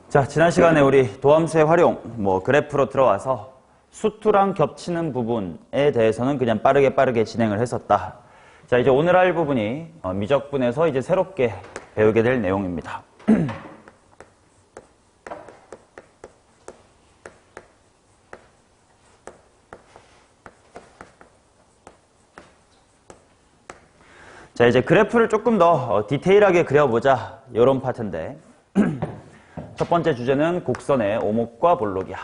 자, 지난 시간에 우리 도함수의 활용, 그래프로 들어와서 수투랑 겹치는 부분에 대해서는 그냥 빠르게 진행을 했었다. 자, 이제 오늘 할 부분이 미적분에서 이제 새롭게 배우게 될 내용입니다. 자, 이제 그래프를 조금 더 디테일하게 그려보자. 이런 파트인데 첫 번째 주제는 곡선의 오목과 볼록이야.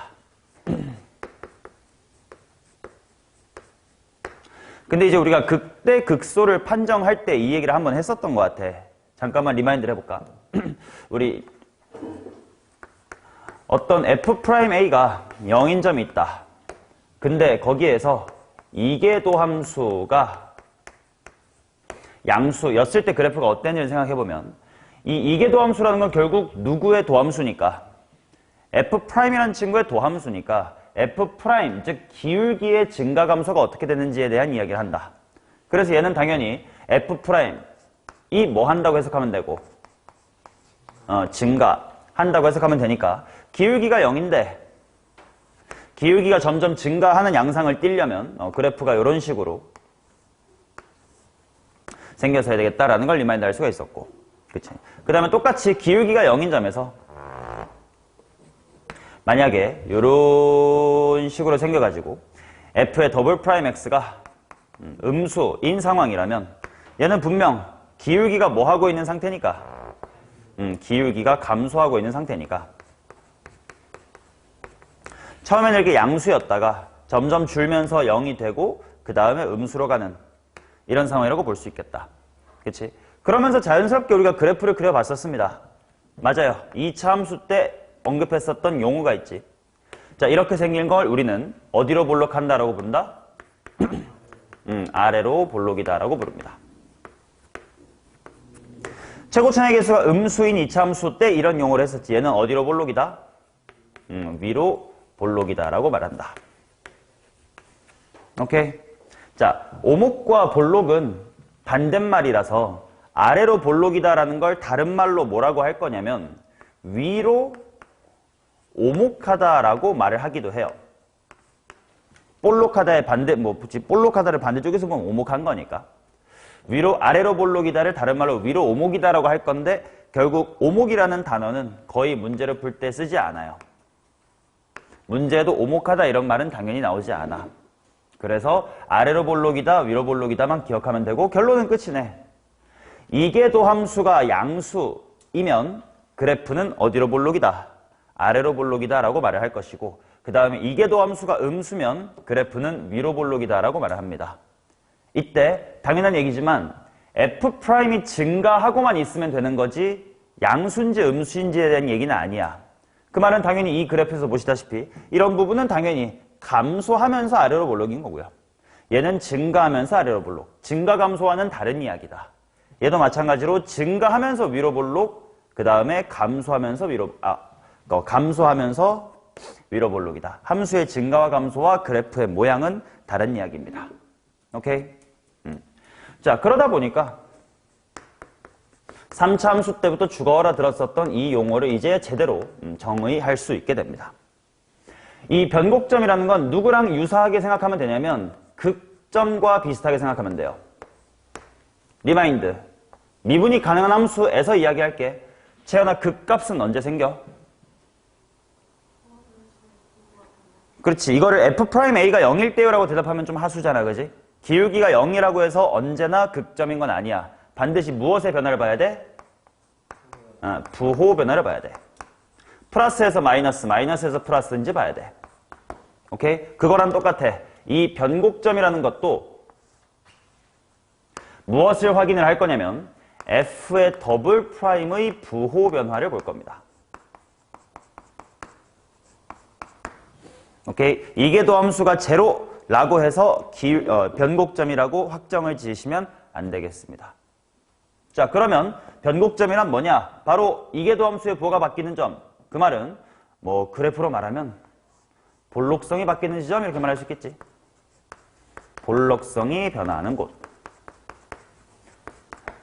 근데 이제 우리가 극대 극소를 판정할 때 이 얘기를 한번 했었던 것 같아. 잠깐만 리마인드를 해볼까? 우리 어떤 F'A가 0인 점이 있다. 근데 거기에서 이계도 함수가 양수였을 때 그래프가 어땠는지 생각해보면 이 이계도 함수라는 건 결국 누구의 도함수니까 F'이라는 친구의 도함수니까 F', 즉 기울기의 증가 감소가 어떻게 되는지에 대한 이야기를 한다. 그래서 얘는 당연히 F'이 뭐 한다고 해석하면 되고 증가한다고 해석하면 되니까 기울기가 0인데 기울기가 점점 증가하는 양상을 띠려면 그래프가 이런 식으로 생겨서 해야 되겠다라는 걸 리마인드 할 수가 있었고, 그치? 그 다음에 똑같이 기울기가 0인 점에서 만약에 이런 식으로 생겨가지고 F의 X가 음수인 상황이라면 얘는 분명 기울기가 뭐 하고 있는 상태니까 기울기가 감소하고 있는 상태니까 처음에는 이렇게 양수였다가 점점 줄면서 0이 되고 그 다음에 음수로 가는 이런 상황이라고 볼 수 있겠다. 그치? 그러면서 자연스럽게 우리가 그래프를 그려봤었습니다. 맞아요. 2차 함수 때 언급했었던 용어가 있지. 자, 이렇게 생긴 걸 우리는 어디로 볼록한다라고 부른다? 아래로 볼록이다라고 부릅니다. 최고차의 개수가 음수인 2차 함수 때 이런 용어를 했었지. 얘는 어디로 볼록이다? 위로 볼록이다라고 말한다. 오케이? 자, 오목과 볼록은 반대말이라서 아래로 볼록이다라는 걸 다른 말로 뭐라고 할 거냐면 위로 오목하다라고 말을 하기도 해요. 볼록하다의 반대, 볼록하다를 반대쪽에서 보면 오목한 거니까. 아래로 볼록이다를 다른 말로 위로 오목이다라고 할 건데 결국 오목이라는 단어는 거의 문제를 풀 때 쓰지 않아요. 문제에도 오목하다 이런 말은 당연히 나오지 않아. 그래서 아래로 볼록이다, 위로 볼록이다만 기억하면 되고 결론은 끝이네. 이계도 함수가 양수이면 그래프는 어디로 볼록이다? 아래로 볼록이다 라고 말을 할 것이고 그 다음에 이계도 함수가 음수면 그래프는 위로 볼록이다 라고 말을 합니다. 이때 당연한 얘기지만 F'이 증가하고만 있으면 되는 거지 양수인지 음수인지에 대한 얘기는 아니야. 그 말은 당연히 이 그래프에서 보시다시피 이런 부분은 당연히 감소하면서 아래로 볼록인 거고요. 얘는 증가하면서 아래로 볼록. 증가 감소와는 다른 이야기다. 얘도 마찬가지로 증가하면서 위로 볼록, 그 다음에 감소하면서 위로 볼록이다. 함수의 증가와 감소와 그래프의 모양은 다른 이야기입니다. 오케이? 자, 그러다 보니까 3차 함수 때부터 죽어라 들었었던 이 용어를 이제 제대로 정의할 수 있게 됩니다. 이 변곡점이라는 건 누구랑 유사하게 생각하면 되냐면 극점과 비슷하게 생각하면 돼요. 리마인드. 미분이 가능한 함수에서 이야기할게. 채연아, 극값은 언제 생겨? 그렇지. 이거를 F'A가 0일 때요 라고 대답하면 좀 하수잖아. 그지? 기울기가 0이라고 해서 언제나 극점인 건 아니야. 반드시 무엇의 변화를 봐야 돼? 부호 변화를 봐야 돼. 플러스에서 마이너스, 마이너스에서 플러스인지 봐야 돼. 오케이? 그거랑 똑같아. 이 변곡점이라는 것도 무엇을 확인을 할 거냐면 F의 D'의 부호 변화를 볼 겁니다. 오케이? 이계도 함수가 제로라고 해서 변곡점이라고 확정을 지으시면 안 되겠습니다. 자, 그러면 변곡점이란 뭐냐? 바로 이계도 함수의 부호가 바뀌는 점. 그 말은 그래프로 말하면 볼록성이 바뀌는 지점 이렇게 말할 수 있겠지. 볼록성이 변화하는 곳.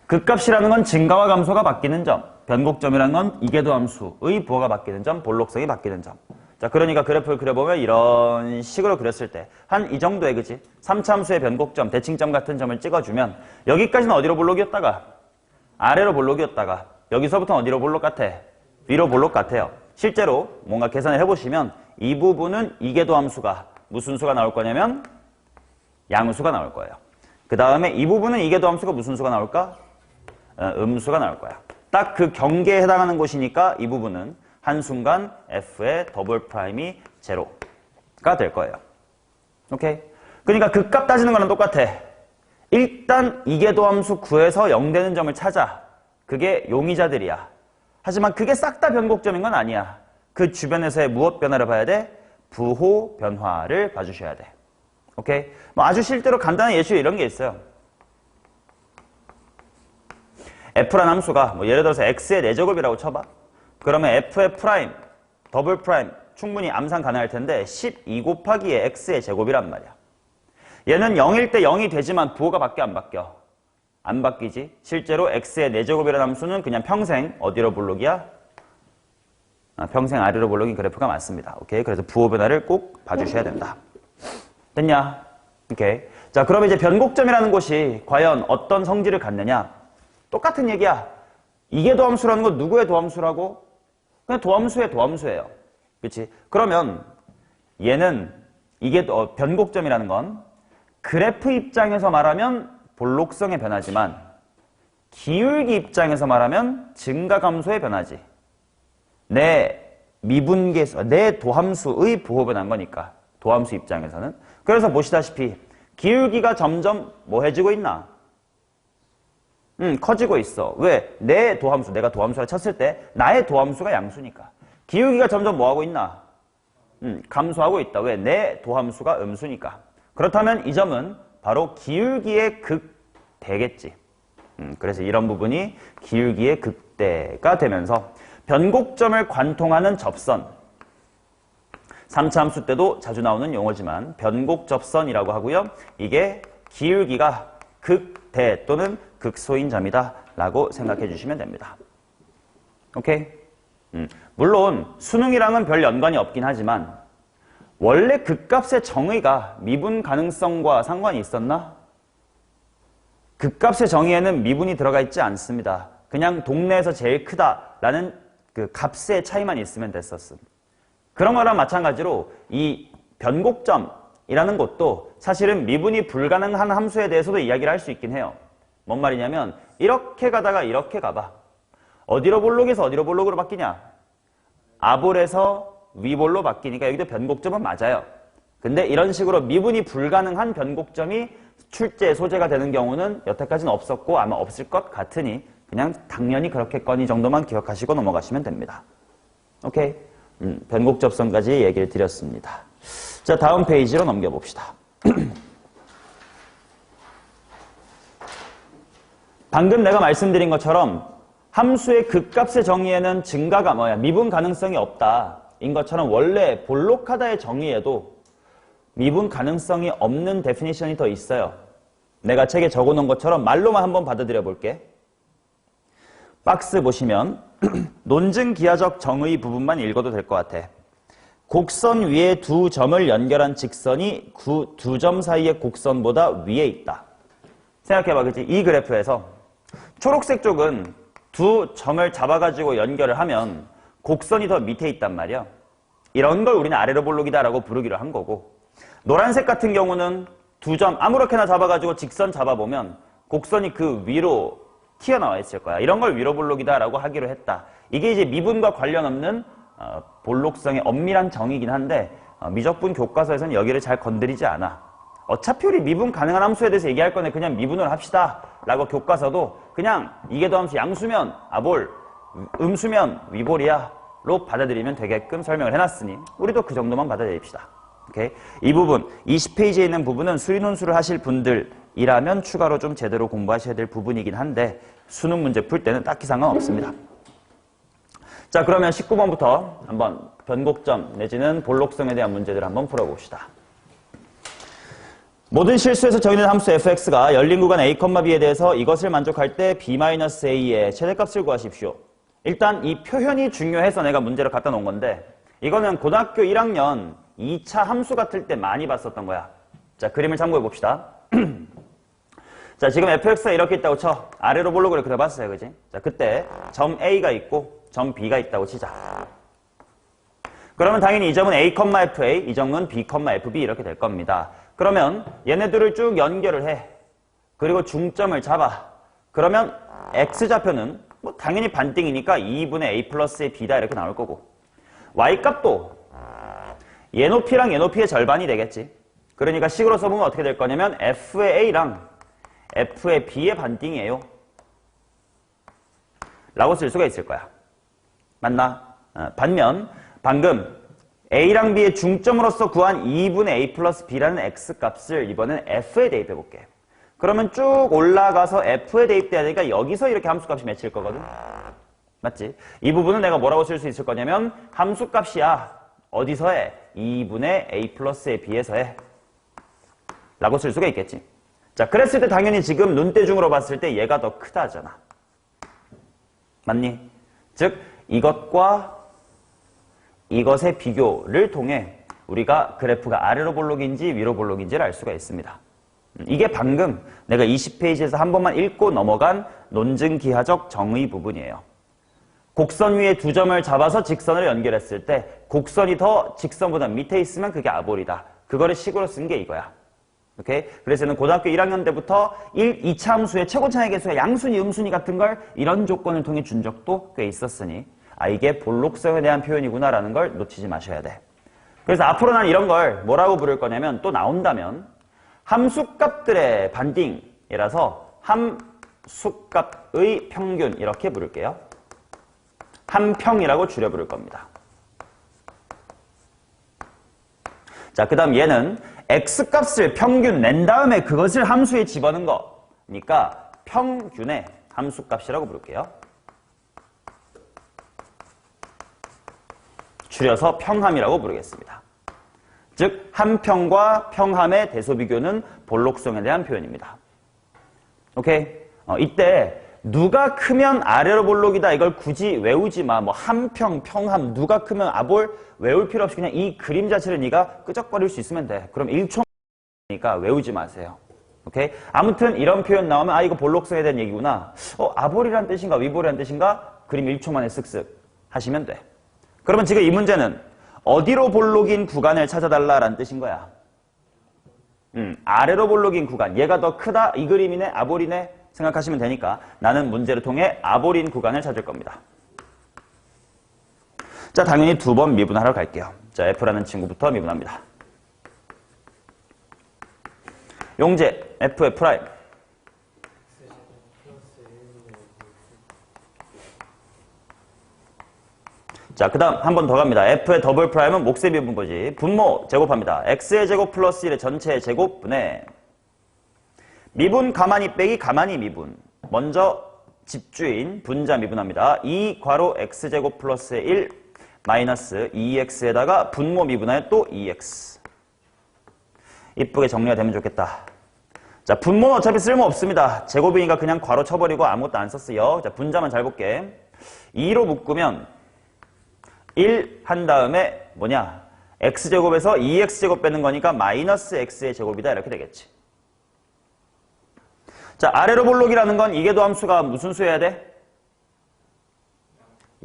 극값이라는 건 증가와 감소가 바뀌는 점. 변곡점이라는 건 이계도함수의 부호가 바뀌는 점, 볼록성이 바뀌는 점. 자, 그러니까 그래프를 그려보면 이런 식으로 그렸을 때 한 이 정도의 그지? 3차 함수의 변곡점, 대칭점 같은 점을 찍어주면 여기까지는 어디로 볼록이었다가 아래로 볼록이었다가 여기서부터는 어디로 볼록 같아? 위로 볼록 같아요. 실제로 뭔가 계산을 해보시면 이 부분은 이계도함수가 무슨 수가 나올 거냐면 양수가 나올 거예요. 그 다음에 이 부분은 이계도함수가 무슨 수가 나올까? 음수가 나올 거야. 딱 그 경계에 해당하는 곳이니까 이 부분은 한순간 f의 더블 프라임이 제로가 될 거예요. 오케이? 그러니까 그 값 따지는 거랑 똑같아. 일단 이계도함수 구해서 0 되는 점을 찾아. 그게 용의자들이야. 하지만 그게 싹 다 변곡점인 건 아니야. 그 주변에서의 무엇 변화를 봐야 돼? 부호 변화를 봐주셔야 돼. 오케이? 뭐 아주 실제로 간단한 예시로 이런 게 있어요. f라는 함수가 뭐 예를 들어서 x의 4제곱이라고 쳐봐. 그러면 f의 프라임, 더블 프라임 충분히 암산 가능할 텐데 12 곱하기의 x의 제곱이란 말이야. 얘는 0일 때 0이 되지만 부호가 바뀌어 안 바뀌어? 안 바뀌지. 실제로 x의 4제곱이라는 함수는 그냥 평생 어디로 볼록이야? 평생 아래로 볼록인 그래프가 맞습니다. 오케이? 그래서 부호 변화를 꼭 봐주셔야 된다. 됐냐? 오케이. 자, 그러면 이제 변곡점이라는 곳이 과연 어떤 성질을 갖느냐? 똑같은 얘기야. 이계도함수라는 건 누구의 도함수라고? 그냥 도함수의 도함수예요. 그렇지? 그러면 얘는 이게 변곡점이라는 건 그래프 입장에서 말하면 볼록성의 변화지만 기울기 입장에서 말하면 증가감소의 변화지. 내 미분계수, 내 도함수의 부호 변화인 거니까. 도함수 입장에서는. 그래서 보시다시피 기울기가 점점 뭐 해지고 있나? 커지고 있어. 왜? 내 도함수, 내가 도함수를 쳤을 때 나의 도함수가 양수니까. 기울기가 점점 뭐하고 있나? 감소하고 있다. 왜? 내 도함수가 음수니까. 그렇다면 이 점은 바로 기울기의 극대겠지. 그래서 이런 부분이 기울기의 극대가 되면서 변곡점을 관통하는 접선. 3차 함수 때도 자주 나오는 용어지만 변곡접선이라고 하고요. 이게 기울기가 극대 또는 극소인 점이다 라고 생각해 주시면 됩니다. 오케이? 물론 수능이랑은 별 연관이 없긴 하지만 원래 극값의 정의가 미분 가능성과 상관이 있었나? 극값의 정의에는 미분이 들어가 있지 않습니다. 그냥 동네에서 제일 크다라는 그 값의 차이만 있으면 됐었음. 그런 거랑 마찬가지로 이 변곡점이라는 것도 사실은 미분이 불가능한 함수에 대해서도 이야기를 할 수 있긴 해요. 뭔 말이냐면 이렇게 가다가 이렇게 가봐. 어디로 볼록에서 어디로 볼록으로 바뀌냐? 아볼에서 위볼로 바뀌니까 여기도 변곡점은 맞아요. 근데 이런 식으로 미분이 불가능한 변곡점이 출제 소재가 되는 경우는 여태까지는 없었고 아마 없을 것 같으니 그냥 당연히 그렇겠거니 정도만 기억하시고 넘어가시면 됩니다. 오케이? 변곡접선까지 얘기를 드렸습니다. 자, 다음 페이지로 넘겨봅시다. 방금 내가 말씀드린 것처럼 함수의 극값의 정의에는 증가가 미분 가능성이 없다. 인 것처럼 원래 볼록하다의 정의에도 미분 가능성이 없는 데피니션이 더 있어요. 내가 책에 적어놓은 것처럼 말로만 한번 받아들여 볼게. 박스 보시면 논증 기하적 정의 부분만 읽어도 될 것 같아. 곡선 위에 두 점을 연결한 직선이 그 두 점 사이의 곡선보다 위에 있다. 생각해봐, 그치? 이 그래프에서 초록색 쪽은 두 점을 잡아가지고 연결을 하면 곡선이 더 밑에 있단 말이야. 이런 걸 우리는 아래로 볼록이다라고 부르기로 한 거고, 노란색 같은 경우는 두 점 아무렇게나 잡아가지고 직선 잡아보면 곡선이 그 위로 튀어나와 있을 거야. 이런 걸 위로 볼록이다라고 하기로 했다. 이게 이제 미분과 관련 없는 볼록성의 엄밀한 정의이긴 한데 미적분 교과서에서는 여기를 잘 건드리지 않아. 어차피 우리 미분 가능한 함수에 대해서 얘기할 거네. 그냥 미분을 합시다 라고 교과서도 그냥 이계도함수 양수면 아볼, 음수면 위볼이야 로 받아들이면 되게끔 설명을 해놨으니 우리도 그 정도만 받아들입시다. 오케이? 이 부분, 20페이지에 있는 부분은 수리논술을 하실 분들이라면 추가로 좀 제대로 공부하셔야 될 부분이긴 한데 수능 문제 풀 때는 딱히 상관없습니다. 자, 그러면 19번부터 한번 변곡점 내지는 볼록성에 대한 문제들 한번 풀어봅시다. 모든 실수에서 정의된 함수 fx가 열린 구간 a, b에 대해서 이것을 만족할 때 b-a의 최대값을 구하십시오. 일단 이 표현이 중요해서 내가 문제를 갖다 놓은 건데 이거는 고등학교 1학년 2차 함수 같을 때 많이 봤었던 거야. 자, 그림을 참고해 봅시다. 자, 지금 fx가 이렇게 있다고 쳐. 아래로 볼록으로 그려봤어요. 그지? 자, 그때 점 A가 있고 점 B가 있다고 치자. 그러면 당연히 이 점은 A, FA, 이 점은 B, FB 이렇게 될 겁니다. 그러면 얘네들을 쭉 연결을 해. 그리고 중점을 잡아. 그러면 x좌표는 뭐 당연히 반띵이니까 2분의 A 플러스의 B다 이렇게 나올 거고 y값도 얘 높이랑 얘 높이의 절반이 되겠지. 그러니까 식으로 써보면 어떻게 될 거냐면 F의 A랑 F의 B의 반띵이에요. 라고 쓸 수가 있을 거야. 맞나? 반면 방금 A랑 B의 중점으로서 구한 2분의 A 플러스 B라는 X값을 이번엔 F에 대입해 볼게. 그러면 쭉 올라가서 F에 대입돼야 되니까 여기서 이렇게 함수값이 맺힐 거거든. 맞지? 이 부분은 내가 뭐라고 쓸 수 있을 거냐면 함수값이야. 어디서 해? 2분의 A 플러스의 B에서 해. 라고 쓸 수가 있겠지. 자, 그랬을 때 당연히 지금 눈대중으로 봤을 때 얘가 더 크다잖아. 맞니? 즉 이것과 이것의 비교를 통해 우리가 그래프가 아래로 볼록인지 위로 볼록인지를 알 수가 있습니다. 이게 방금 내가 20페이지에서 한 번만 읽고 넘어간 논증기하적 정의 부분이에요. 곡선 위에 두 점을 잡아서 직선을 연결했을 때 곡선이 더 직선보다 밑에 있으면 그게 아볼이다. 그거를 식으로 쓴 게 이거야. 오케이? 그래서 저는 고등학교 1학년 때부터 2차 함수의 최고차의 개수의 양순위, 음순위 같은 걸 이런 조건을 통해 준 적도 꽤 있었으니 이게 볼록성에 대한 표현이구나라는 걸 놓치지 마셔야 돼. 그래서 앞으로 난 이런 걸 뭐라고 부를 거냐면 또 나온다면 함수값들의 반띵이라서 함수값의 평균 이렇게 부를게요. 함평이라고 줄여 부를 겁니다. 자, 그 다음 얘는 x값을 평균 낸 다음에 그것을 함수에 집어넣은 거니까 평균의 함수값이라고 부를게요. 줄여서 평함이라고 부르겠습니다. 즉 함평과 평함의 대소비교는 볼록성에 대한 표현입니다. 오케이? 이때 누가 크면 아래로 볼록이다 이걸 굳이 외우지 마. 뭐 함평, 평함, 누가 크면 아볼 외울 필요 없이 그냥 이 그림 자체를 네가 끄적거릴 수 있으면 돼. 그럼 1초니까 외우지 마세요. 오케이? 아무튼 이런 표현 나오면 이거 볼록성에 대한 얘기구나. 아볼이란 뜻인가 위볼이란 뜻인가? 그림 1초 만에 쓱쓱 하시면 돼. 그러면 지금 이 문제는 어디로 볼록인 구간을 찾아달라라는 뜻인 거야. 아래로 볼록인 구간. 얘가 더 크다? 이 그림이네? 아볼이네? 생각하시면 되니까 나는 문제를 통해 아볼인 구간을 찾을 겁니다. 자, 당연히 두 번 미분하러 갈게요. 자, F라는 친구부터 미분합니다. 용제 F의 프라임. 자, 그 다음 한 번 더 갑니다. F의 더블 프라임은 몫의 미분 거지. 분모 제곱합니다. X의 제곱 플러스 1의 전체의 제곱분의 미분 가만히 빼기 가만히 미분. 먼저 집주인 분자 미분합니다. 2 괄호 x제곱 플러스의 1 마이너스 2x에다가 분모 미분하여 또 2x. 이쁘게 정리가 되면 좋겠다. 자, 분모는 어차피 쓸모없습니다. 제곱이니까 그냥 괄호 쳐버리고 아무것도 안 썼어요. 자, 분자만 잘 볼게. 2로 묶으면 1 한 다음에 뭐냐? x제곱에서 2x제곱 빼는 거니까 마이너스 x의 제곱이다 이렇게 되겠지. 자, 아래로 볼록이라는 건 이게 도함수가 무슨 수여야 돼?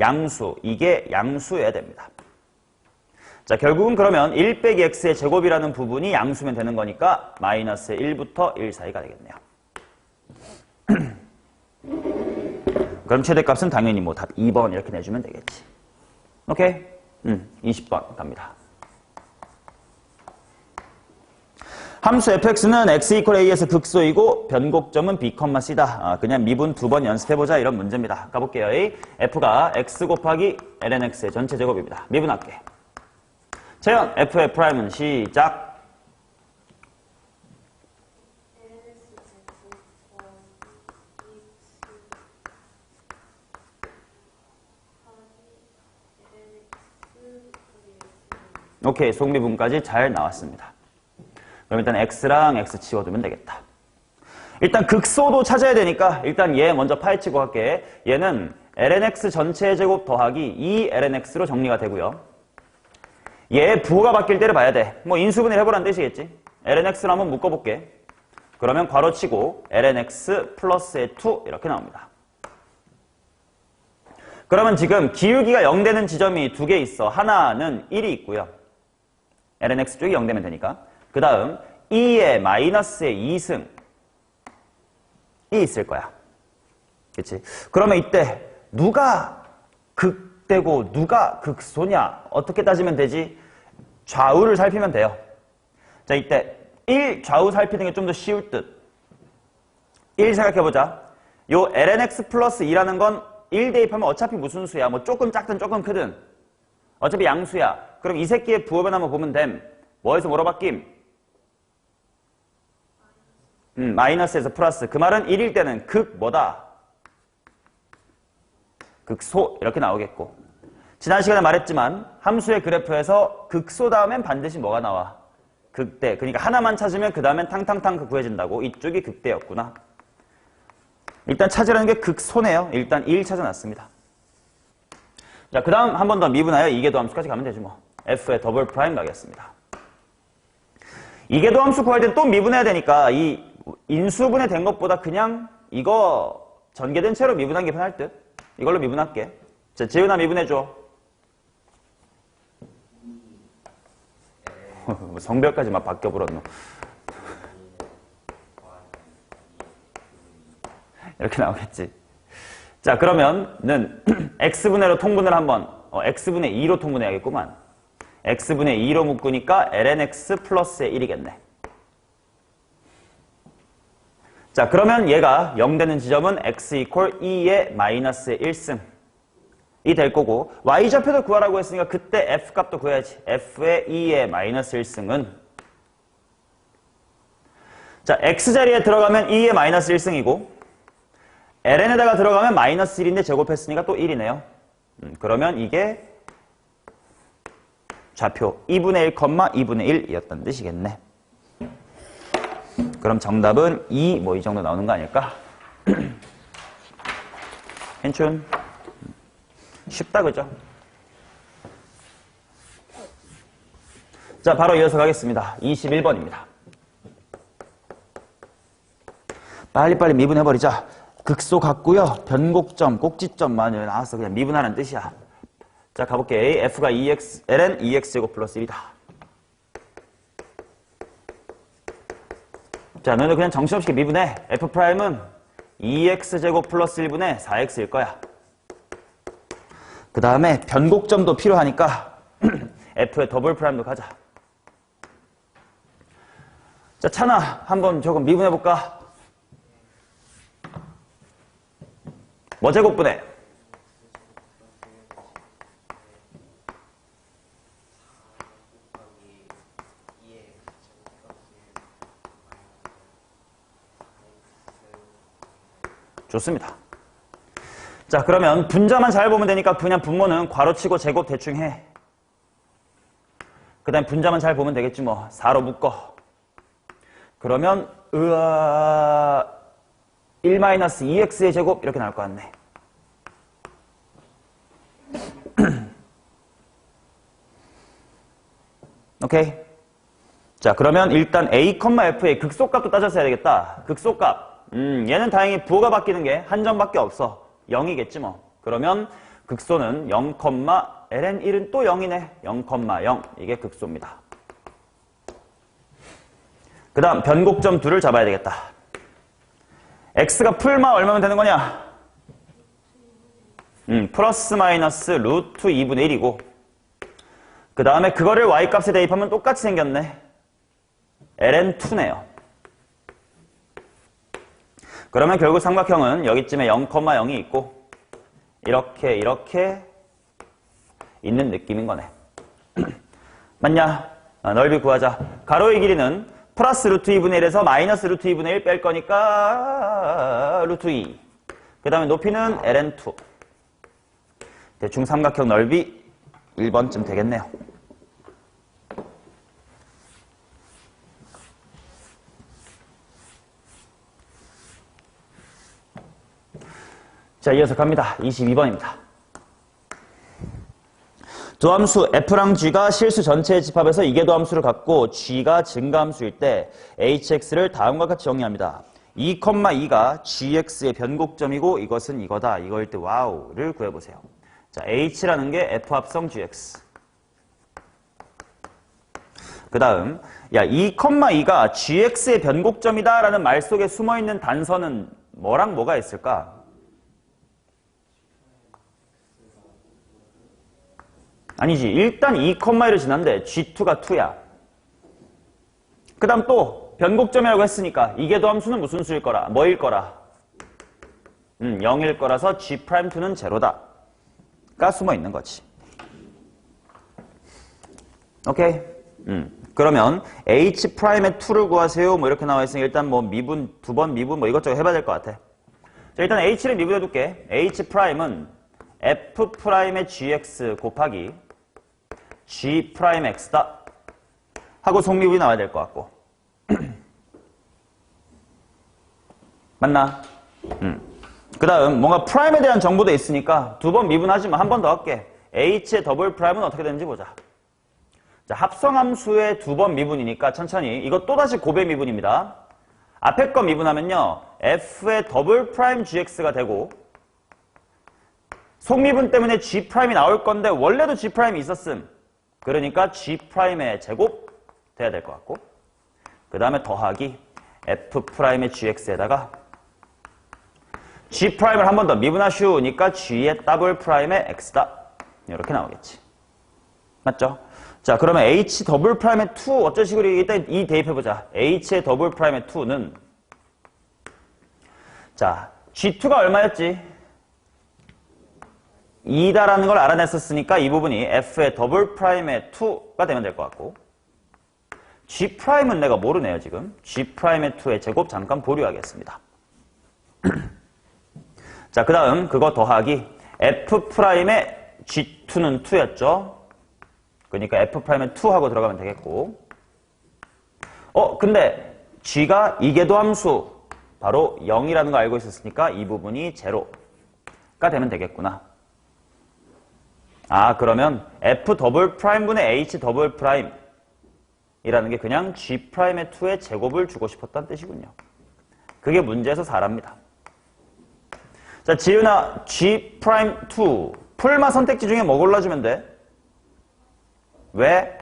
양수. 이게 양수여야 됩니다. 자, 결국은 그러면 1 빼기 x의 제곱이라는 부분이 양수면 되는 거니까 마이너스 1부터 1 사이가 되겠네요. 그럼 최대값은 당연히 뭐 답 2번 이렇게 내주면 되겠지. 오케이? 20번 갑니다. 함수 fx는 x = a에서 극소이고 변곡점은 b, c다. 그냥 미분 두 번 연습해보자 이런 문제입니다. 가볼게요. f가 x 곱하기 ln x의 전체 제곱입니다. 미분할게. 재현 f의 프라임은 시작. 오케이, 속미분까지 잘 나왔습니다. 그럼 일단 x랑 x 치워두면 되겠다. 일단 극소도 찾아야 되니까 일단 얘 먼저 파헤치고 할게. 얘는 lnx 전체의 제곱 더하기 2lnx로 정리가 되고요. 얘 부호가 바뀔 때를 봐야 돼. 뭐 인수분해를 해보라는 뜻이겠지. lnx를 한번 묶어볼게. 그러면 괄호치고 lnx 플러스의 2 이렇게 나옵니다. 그러면 지금 기울기가 0 되는 지점이 두 개 있어. 하나는 1이 있고요. lnx 쪽이 0 되면 되니까. 그 다음 2의 마이너스의 2승이 있을 거야. 그치? 그러면 이때 누가 극대고 누가 극소냐? 어떻게 따지면 되지? 좌우를 살피면 돼요. 자, 이때 1 좌우 살피는 게 좀 더 쉬울 듯. 1 생각해보자. 요 lnx 플러스 2라는 건 1 대입하면 어차피 무슨 수야? 뭐 조금 작든 조금 크든 어차피 양수야. 그럼 이 새끼의 부호변 한번 보면 됨. 뭐에서 뭐로 바뀜? 마이너스에서 플러스. 그 말은 1일 때는 극 뭐다? 극소 이렇게 나오겠고. 지난 시간에 말했지만 함수의 그래프에서 극소 다음엔 반드시 뭐가 나와? 극대. 그러니까 하나만 찾으면 그 다음엔 탕탕탕 구해진다고. 이쪽이 극대였구나. 일단 찾으라는 게 극소네요. 일단 2일 찾아놨습니다. 자, 그 다음 한 번 더 미분하여 이계도 함수까지 가면 되지 뭐. f의 더블 프라임 가겠습니다. 이계도 함수 구할 땐 또 미분해야 되니까 이 인수분해 된 것보다 그냥 이거 전개된 채로 미분한 게 편할 듯. 이걸로 미분할게. 자, 재윤아 미분해줘. 성별까지 막 바뀌어버렸노. 이렇게 나오겠지. 자, 그러면은 x분해로 통분을 한번 x분의 2로 통분해야겠구만. x분의 2로 묶으니까 lnx 플러스의 1이겠네. 자, 그러면 얘가 0 되는 지점은 x 이퀄 2의 마이너스의 1승이 될 거고 y좌표도 구하라고 했으니까 그때 f값도 구해야지. f의 2의 마이너스 1승은 자, x자리에 들어가면 2의 마이너스 1승이고 ln에다가 들어가면 마이너스 1인데 제곱했으니까 또 1이네요. 그러면 이게 좌표 2분의 1, 2분의 1이었다는 뜻이겠네. 그럼 정답은 2, 뭐 이 정도 나오는 거 아닐까? 괜춘? 쉽다, 그죠? 자, 바로 이어서 가겠습니다. 21번입니다. 빨리빨리 미분해버리자. 극소 같고요. 변곡점, 꼭지점만을 나와서 그냥 미분하는 뜻이야. 자, 가볼게. f가 2x, ln 2x제곱 플러스 1이다. 자, 너는 그냥 정신없이 미분해. f'은 2x제곱 플러스 1분의 4x일 거야. 그 다음에 변곡점도 필요하니까 f의 더블 프라임도 가자. 자, 찬아, 한번 조금 미분해볼까? 뭐 제곱분해? 좋습니다. 자, 그러면 분자만 잘 보면 되니까 그냥 분모는 괄호치고 제곱 대충 해. 그 다음에 분자만 잘 보면 되겠지 뭐. 4로 묶어. 그러면 1-2x의 제곱 이렇게 나올 것 같네. 오케이. 자, 그러면 일단 a, f의 극소값도 따져서 해야 되겠다. 극소값. 얘는 다행히 부호가 바뀌는 게 한 점밖에 없어. 0이겠지 뭐. 그러면 극소는 0, ln 1은 또 0이네. 0,0. 이게 극소입니다. 그 다음 변곡점 2를 잡아야 되겠다. x가 풀마 얼마면 되는 거냐? 플러스 마이너스 루트 2분의 1이고 그 다음에 그거를 y값에 대입하면 똑같이 생겼네. ln2네요. 그러면 결국 삼각형은 여기쯤에 0,0이 있고 이렇게 있는 느낌인 거네. 맞냐? 넓이 구하자. 가로의 길이는 플러스 루트 2분의 1에서 마이너스 루트 2분의 1 뺄 거니까 루트 2. 그 다음에 높이는 ln2. 대충 삼각형 넓이 1번쯤 되겠네요. 자, 이어서 갑니다. 22번입니다. 도함수 f랑 g가 실수 전체의 집합에서 이계도함수를 갖고 g가 증가함수일 때 hx를 다음과 같이 정리합니다. 2,2가 gx의 변곡점이고 이것은 이거다. 이거일 때 와우를 구해보세요. 자, h라는 게 f 합성 gx. 그 다음, 야, 2,2가 gx의 변곡점이다 라는 말 속에 숨어있는 단서는 뭐랑 뭐가 있을까? 아니지. 일단 2,1을 지났는데 G2가 2야. 그 다음 또 변곡점이라고 했으니까 이계도함수는 무슨 수일 거라? 뭐일 거라? 0일 거라서 G'2는 제로다가 숨어있는 거지. 오케이? 그러면 H'의 2를 구하세요. 뭐 이렇게 나와 있으니 일단 뭐 미분, 두 번 미분 뭐 이것저것 해봐야 될 것 같아. 자, 일단 H를 미분해둘게. H'은 F'의 GX 곱하기 G'X다 하고 속미분이 나와야 될 것 같고 맞나? 그 다음 뭔가 프라임에 대한 정보도 있으니까 두 번 미분하지만 한 번 더 할게. H의 더블 프라임은 어떻게 되는지 보자. 자, 합성함수의 두 번 미분이니까 천천히 이거 또다시 곱의 미분입니다. 앞에 거 미분하면요 F의 더블 프라임 GX가 되고 속미분 때문에 G'이 나올 건데 원래도 G'이 있었음. 그러니까 G'의 제곱 돼야 될 것 같고 그 다음에 더하기 F'의 GX에다가 G'을 한 번 더 미분하시우니까 G의 더블 프라임의 X다. 이렇게 나오겠지. 맞죠? 자, 그러면 H 더블 프라임의 2 어쩔 식으로 일단 이 대입해보자. H의 더블 프라임의 2는 자, G2가 얼마였지? 2다라는 걸 알아냈었으니까 이 부분이 F의 더블 프라임의 2가 되면 될 것 같고 G'은 내가 모르네요 지금. G'의 2의 제곱 잠깐 보류하겠습니다. 자, 그 다음 그거 더하기 F'의 G2는 2였죠. 그러니까 F'의 2 하고 들어가면 되겠고 근데 G가 이계도함수 바로 0이라는 거 알고 있었으니까 이 부분이 제로가 되면 되겠구나. 아, 그러면 F 더블 프라임분의 H 더블 프라임이라는 게 그냥 G'의 2의 제곱을 주고 싶었다는 뜻이군요. 그게 문제에서 4랍니다. 자, 지은아 G'2 풀마 선택지 중에 뭐 골라주면 돼? 왜?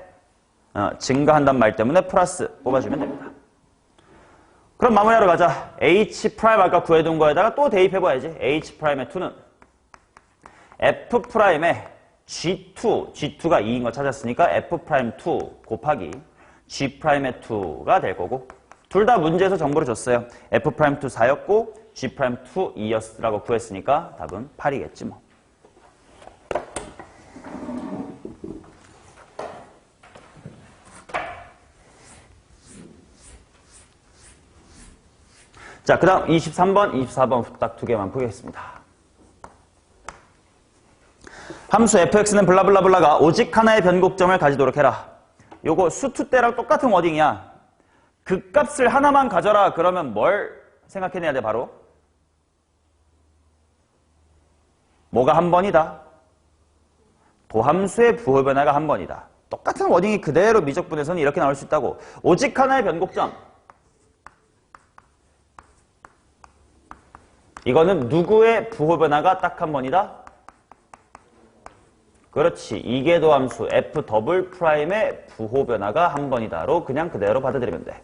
증가한단 말 때문에 플러스 뽑아주면 됩니다. 그럼 마무리하러 가자. H' 아까 구해둔 거에다가 또 대입해봐야지. H'의 2는 F'의 G2가 2인 거 찾았으니까 F'2 곱하기 G'의 2가 될 거고 둘 다 문제에서 정보를 줬어요. F'2 4였고 G'2 2였라고 구했으니까 답은 8이겠지 뭐. 자, 그 다음 23번, 24번 딱 두 개만 보겠습니다. 함수 fx는 블라블라블라가 오직 하나의 변곡점을 가지도록 해라. 요거 수투 때랑 똑같은 워딩이야. 그 값을 하나만 가져라. 그러면 뭘 생각해내야 돼 바로? 뭐가 한 번이다? 도함수의 부호 변화가 한 번이다. 똑같은 워딩이 그대로 미적분에서는 이렇게 나올 수 있다고. 오직 하나의 변곡점. 이거는 누구의 부호 변화가 딱 한 번이다? 그렇지. 이계도함수 f 더블 프라임의 부호 변화가 한 번이다로 그냥 그대로 받아들이면 돼.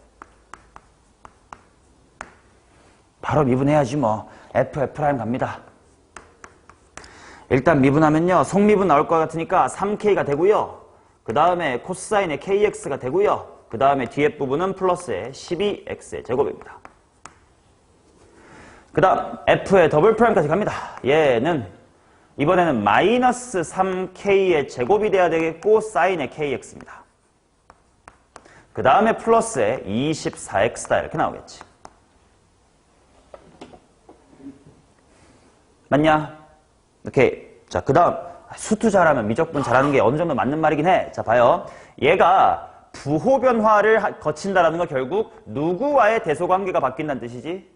바로 미분해야지 뭐. f 프라임 갑니다. 일단 미분하면요. 속미분 나올 것 같으니까 3k가 되고요. 그 다음에 코사인의 kx가 되고요. 그 다음에 뒤에 부분은 플러스의 12x의 제곱입니다. 그 다음 f의 더블 프라임까지 갑니다. 얘는 이번에는 마이너스 3k의 제곱이 돼야 되겠고 사인의 kx입니다. 그 다음에 플러스의 24x다 이렇게 나오겠지. 맞냐? 오케이. 자, 그 다음 수투 잘하면 미적분 잘하는 게 어느 정도 맞는 말이긴 해. 자, 봐요. 얘가 부호 변화를 거친다라는 건 결국 누구와의 대소관계가 바뀐다는 뜻이지?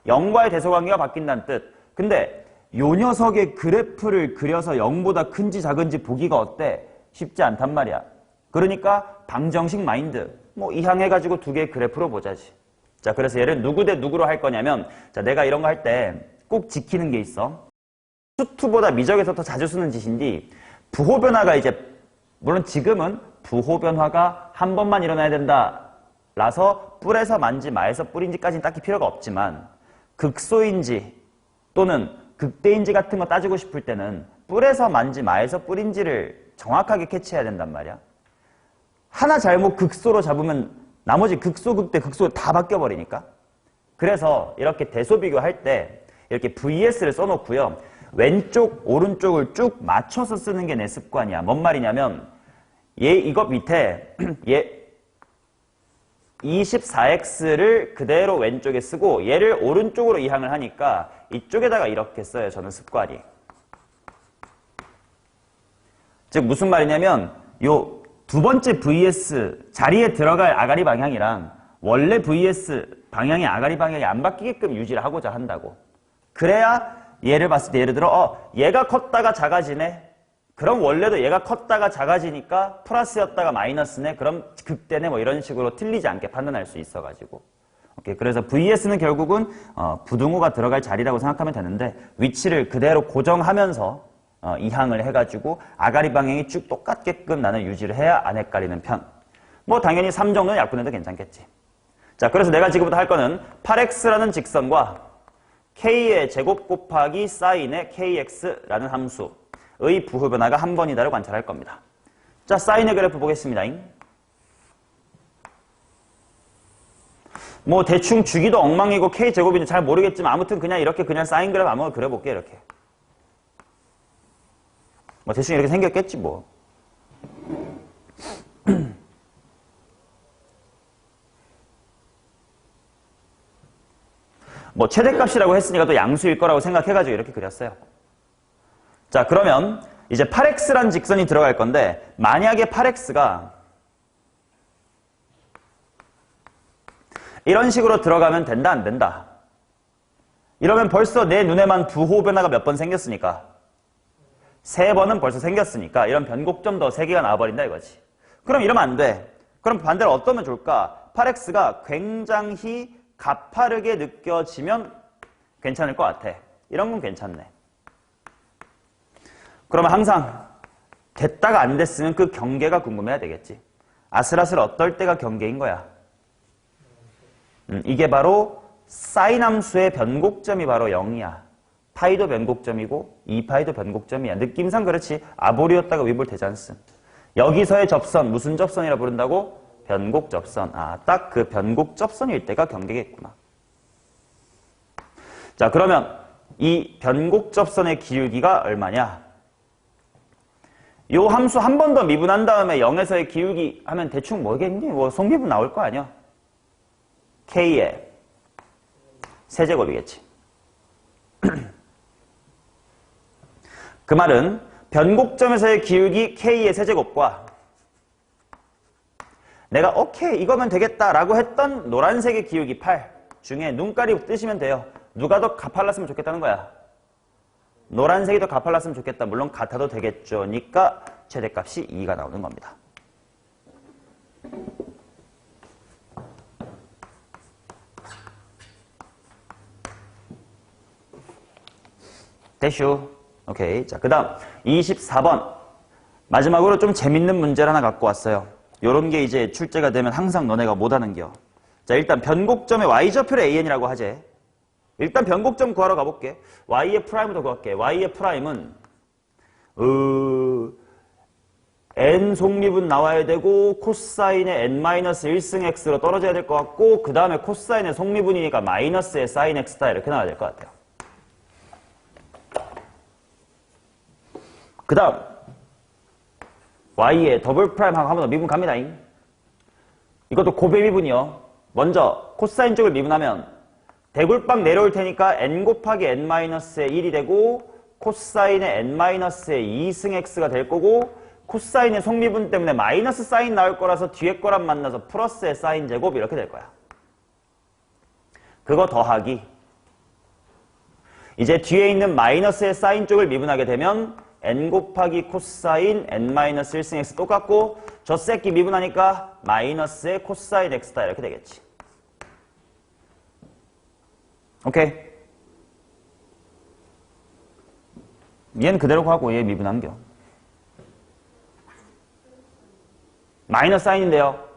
0과의 대소관계가 바뀐다는 뜻. 근데 요 녀석의 그래프를 그려서 0보다 큰지 작은지 보기가 어때? 쉽지 않단 말이야. 그러니까 방정식 마인드. 뭐 이항해가지고 두 개의 그래프로 보자지. 자, 그래서 얘를 누구 대 누구로 할 거냐면, 자, 내가 이런 거 할 때 꼭 지키는 게 있어. 수투보다 미적에서 더 자주 쓰는 짓인데, 부호 변화가 이제, 물론 지금은 부호 변화가 한 번만 일어나야 된다. 라서 뿔에서 만지, 마에서 뿔인지까지는 딱히 필요가 없지만, 극소인지 또는 극대인지 같은 거 따지고 싶을 때는 뿔에서 만지, 마에서 뿔인지를 정확하게 캐치해야 된단 말이야. 하나 잘못 극소로 잡으면 나머지 극소, 극대, 극소 다 바뀌어버리니까. 그래서 이렇게 대소 비교할 때 이렇게 VS를 써놓고요. 왼쪽, 오른쪽을 쭉 맞춰서 쓰는 게 내 습관이야. 뭔 말이냐면 얘 이거 밑에 얘 24x를 그대로 왼쪽에 쓰고 얘를 오른쪽으로 이항을 하니까 이쪽에다가 이렇게 써요. 저는 습관이. 즉 무슨 말이냐면 요 두 번째 VS 자리에 들어갈 아가리 방향이랑 원래 VS 방향의 아가리 방향이 안 바뀌게끔 유지를 하고자 한다고. 그래야 얘를 봤을 때 예를 들어 얘가 컸다가 작아지네. 그럼 원래도 얘가 컸다가 작아지니까 플러스였다가 마이너스네. 그럼 극대네. 뭐 이런 식으로 틀리지 않게 판단할 수 있어가지고. 오케이. 그래서 VS는 결국은 부등호가 들어갈 자리라고 생각하면 되는데 위치를 그대로 고정하면서 이항을 해가지고 아가리 방향이 쭉 똑같게끔 나는 유지를 해야 안 헷갈리는 편. 뭐 당연히 3 정도는 약분해도 괜찮겠지. 자, 그래서 내가 지금부터 할 거는 8x라는 직선과 k의 제곱 곱하기 사인의 kx라는 함수의 부호 변화가 한 번이다를 관찰할 겁니다. 자, 사인의 그래프 보겠습니다. 뭐 대충 주기도 엉망이고 k제곱인지 잘 모르겠지만 아무튼 그냥 이렇게 그냥 사인 그래프 아무거나 그려볼게. 이렇게. 뭐 대충 이렇게 생겼겠지 뭐. 뭐 최대값이라고 했으니까 또 양수일 거라고 생각해가지고 이렇게 그렸어요. 자, 그러면 이제 8x란 직선이 들어갈 건데 만약에 8x가 이런 식으로 들어가면 된다 안 된다? 이러면 벌써 내 눈에만 부호 변화가 몇 번 생겼으니까 3번은 벌써 생겼으니까 이런 변곡점 더 3개가 나와버린다 이거지. 그럼 이러면 안 돼. 그럼 반대로 어떠면 좋을까? 8x가 굉장히 가파르게 느껴지면 괜찮을 것 같아. 이런 건 괜찮네. 그러면 항상 됐다가 안 됐으면 그 경계가 궁금해야 되겠지. 아슬아슬 어떨 때가 경계인 거야. 이게 바로 사인 함수의 변곡점이 바로 0이야. 파이도 변곡점이고 2파이도 변곡점이야. 느낌상 그렇지. 아볼이었다가 위볼 되잖슨. 여기서의 접선 무슨 접선이라 부른다고? 변곡접선. 아, 딱 그 변곡접선일 때가 경계겠구나. 자, 그러면 이 변곡접선의 기울기가 얼마냐? 요 함수 한 번 더 미분한 다음에 0에서의 기울기 하면 대충 뭐겠니? 뭐 속미분 나올 거 아니야? k의 세제곱이겠지. 그 말은 변곡점에서의 기울기 k의 세제곱과 내가 오케이 이거면 되겠다라고 했던 노란색의 기울기 8 중에 눈가리 뜨시면 돼요. 누가 더 가팔랐으면 좋겠다는 거야. 노란색이 더 가팔랐으면 좋겠다. 물론 같아도 되겠죠. 니까 최대값이 2가 나오는 겁니다. 대슈. 오케이. 자, 그 다음 24번. 마지막으로 좀 재밌는 문제를 하나 갖고 왔어요. 요런 게 이제 출제가 되면 항상 너네가 못하는 겨. 자, 일단 변곡점의 y좌표를 an이라고 하재. 일단 변곡점 구하러 가볼게. y의 프라임부터 구할게. y의 프라임은 n 속립은 나와야 되고 코사인의 n-1승 x로 떨어져야 될 것 같고 그 다음에 코사인의 속립분이니까 마이너스의 사인 x다 이렇게 나와야 될 것 같아요. 그 다음 y의 더블 프라임하고 한 번 더 미분 갑니다. 이것도 고배 미분이요. 먼저 코사인 쪽을 미분하면 대굴빵 내려올 테니까 n 곱하기 n-의 1이 되고 코사인의 n-의 2승 x가 될 거고 코사인의 속미분 때문에 마이너스 사인 나올 거라서 뒤에 거랑 만나서 플러스의 사인 제곱 이렇게 될 거야. 그거 더하기 이제 뒤에 있는 마이너스의 사인 쪽을 미분하게 되면 n 곱하기 코사인 n-1승 x 똑같고 저 새끼 미분하니까 마이너스의 코사인 x다 이렇게 되겠지. 오케이? 얘는 그대로 가고 얘 미분한겨. 마이너스 사인인데요.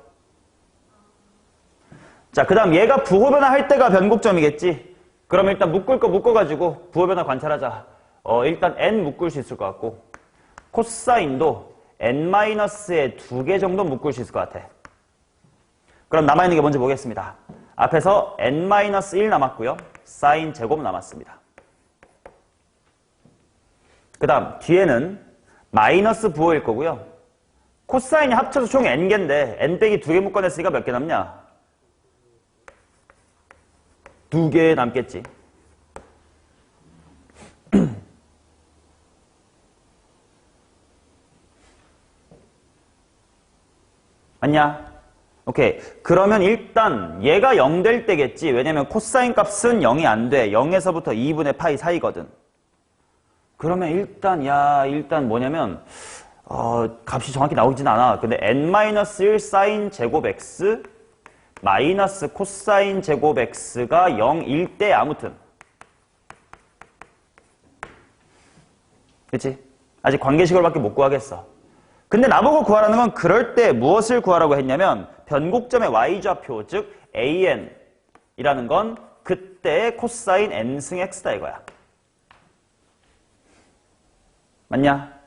자, 그 다음 얘가 부호변화 할 때가 변곡점이겠지. 그럼 일단 묶을 거 묶어가지고 부호변화 관찰하자. 일단 n 묶을 수 있을 것 같고 코사인도 n-의 2개 정도 묶을 수 있을 것 같아. 그럼 남아있는 게 뭔지 보겠습니다. 앞에서 n-1 남았고요. 사인 제곱 남았습니다. 그 다음 뒤에는 마이너스 부호일 거고요. 코사인이 합쳐서 총 n개인데 n 빼기 2개 묶어냈으니까 몇 개 남냐? 2개 남겠지. 맞냐? 오케이. 그러면 일단 얘가 0 될 때겠지. 왜냐면 코사인 값은 0이 안 돼. 0에서부터 2분의 파이 사이거든. 그러면 일단 뭐냐면 값이 정확히 나오진 않아. 근데 n-1 사인 제곱 x 마이너스 코사인 제곱 x가 0일 때 아무튼. 그치? 아직 관계식으로밖에 못 구하겠어. 근데 나보고 구하라는 건 그럴 때 무엇을 구하라고 했냐면 변곡점의 y좌표 즉 an이라는 건 그때의 코사인 n승 x다 이거야. 맞냐?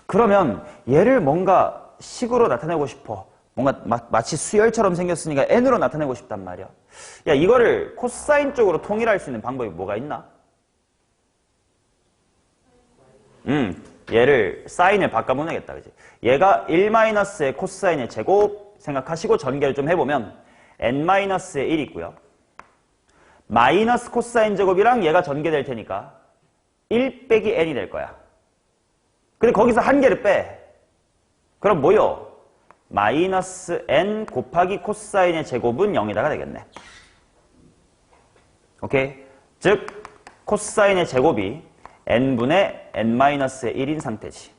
그러면 얘를 뭔가 식으로 나타내고 싶어. 뭔가 마치 수열처럼 생겼으니까 n으로 나타내고 싶단 말이야. 야, 이거를 코사인 쪽으로 통일할 수 있는 방법이 뭐가 있나? 얘를 사인을 바꿔보내겠다. 그지? 얘가 1-의 코사인의 제곱 생각하시고 전개를 좀 해보면 n-의 1이 있고요. 마이너스 코사인 제곱이랑 얘가 전개될 테니까 1 빼기 n이 될 거야. 근데 거기서 한 개를 빼. 그럼 뭐요? 마이너스 n 곱하기 코사인의 제곱은 0이다가 되겠네. 오케이? 즉 코사인의 제곱이 n분의 n-의 1인 상태지.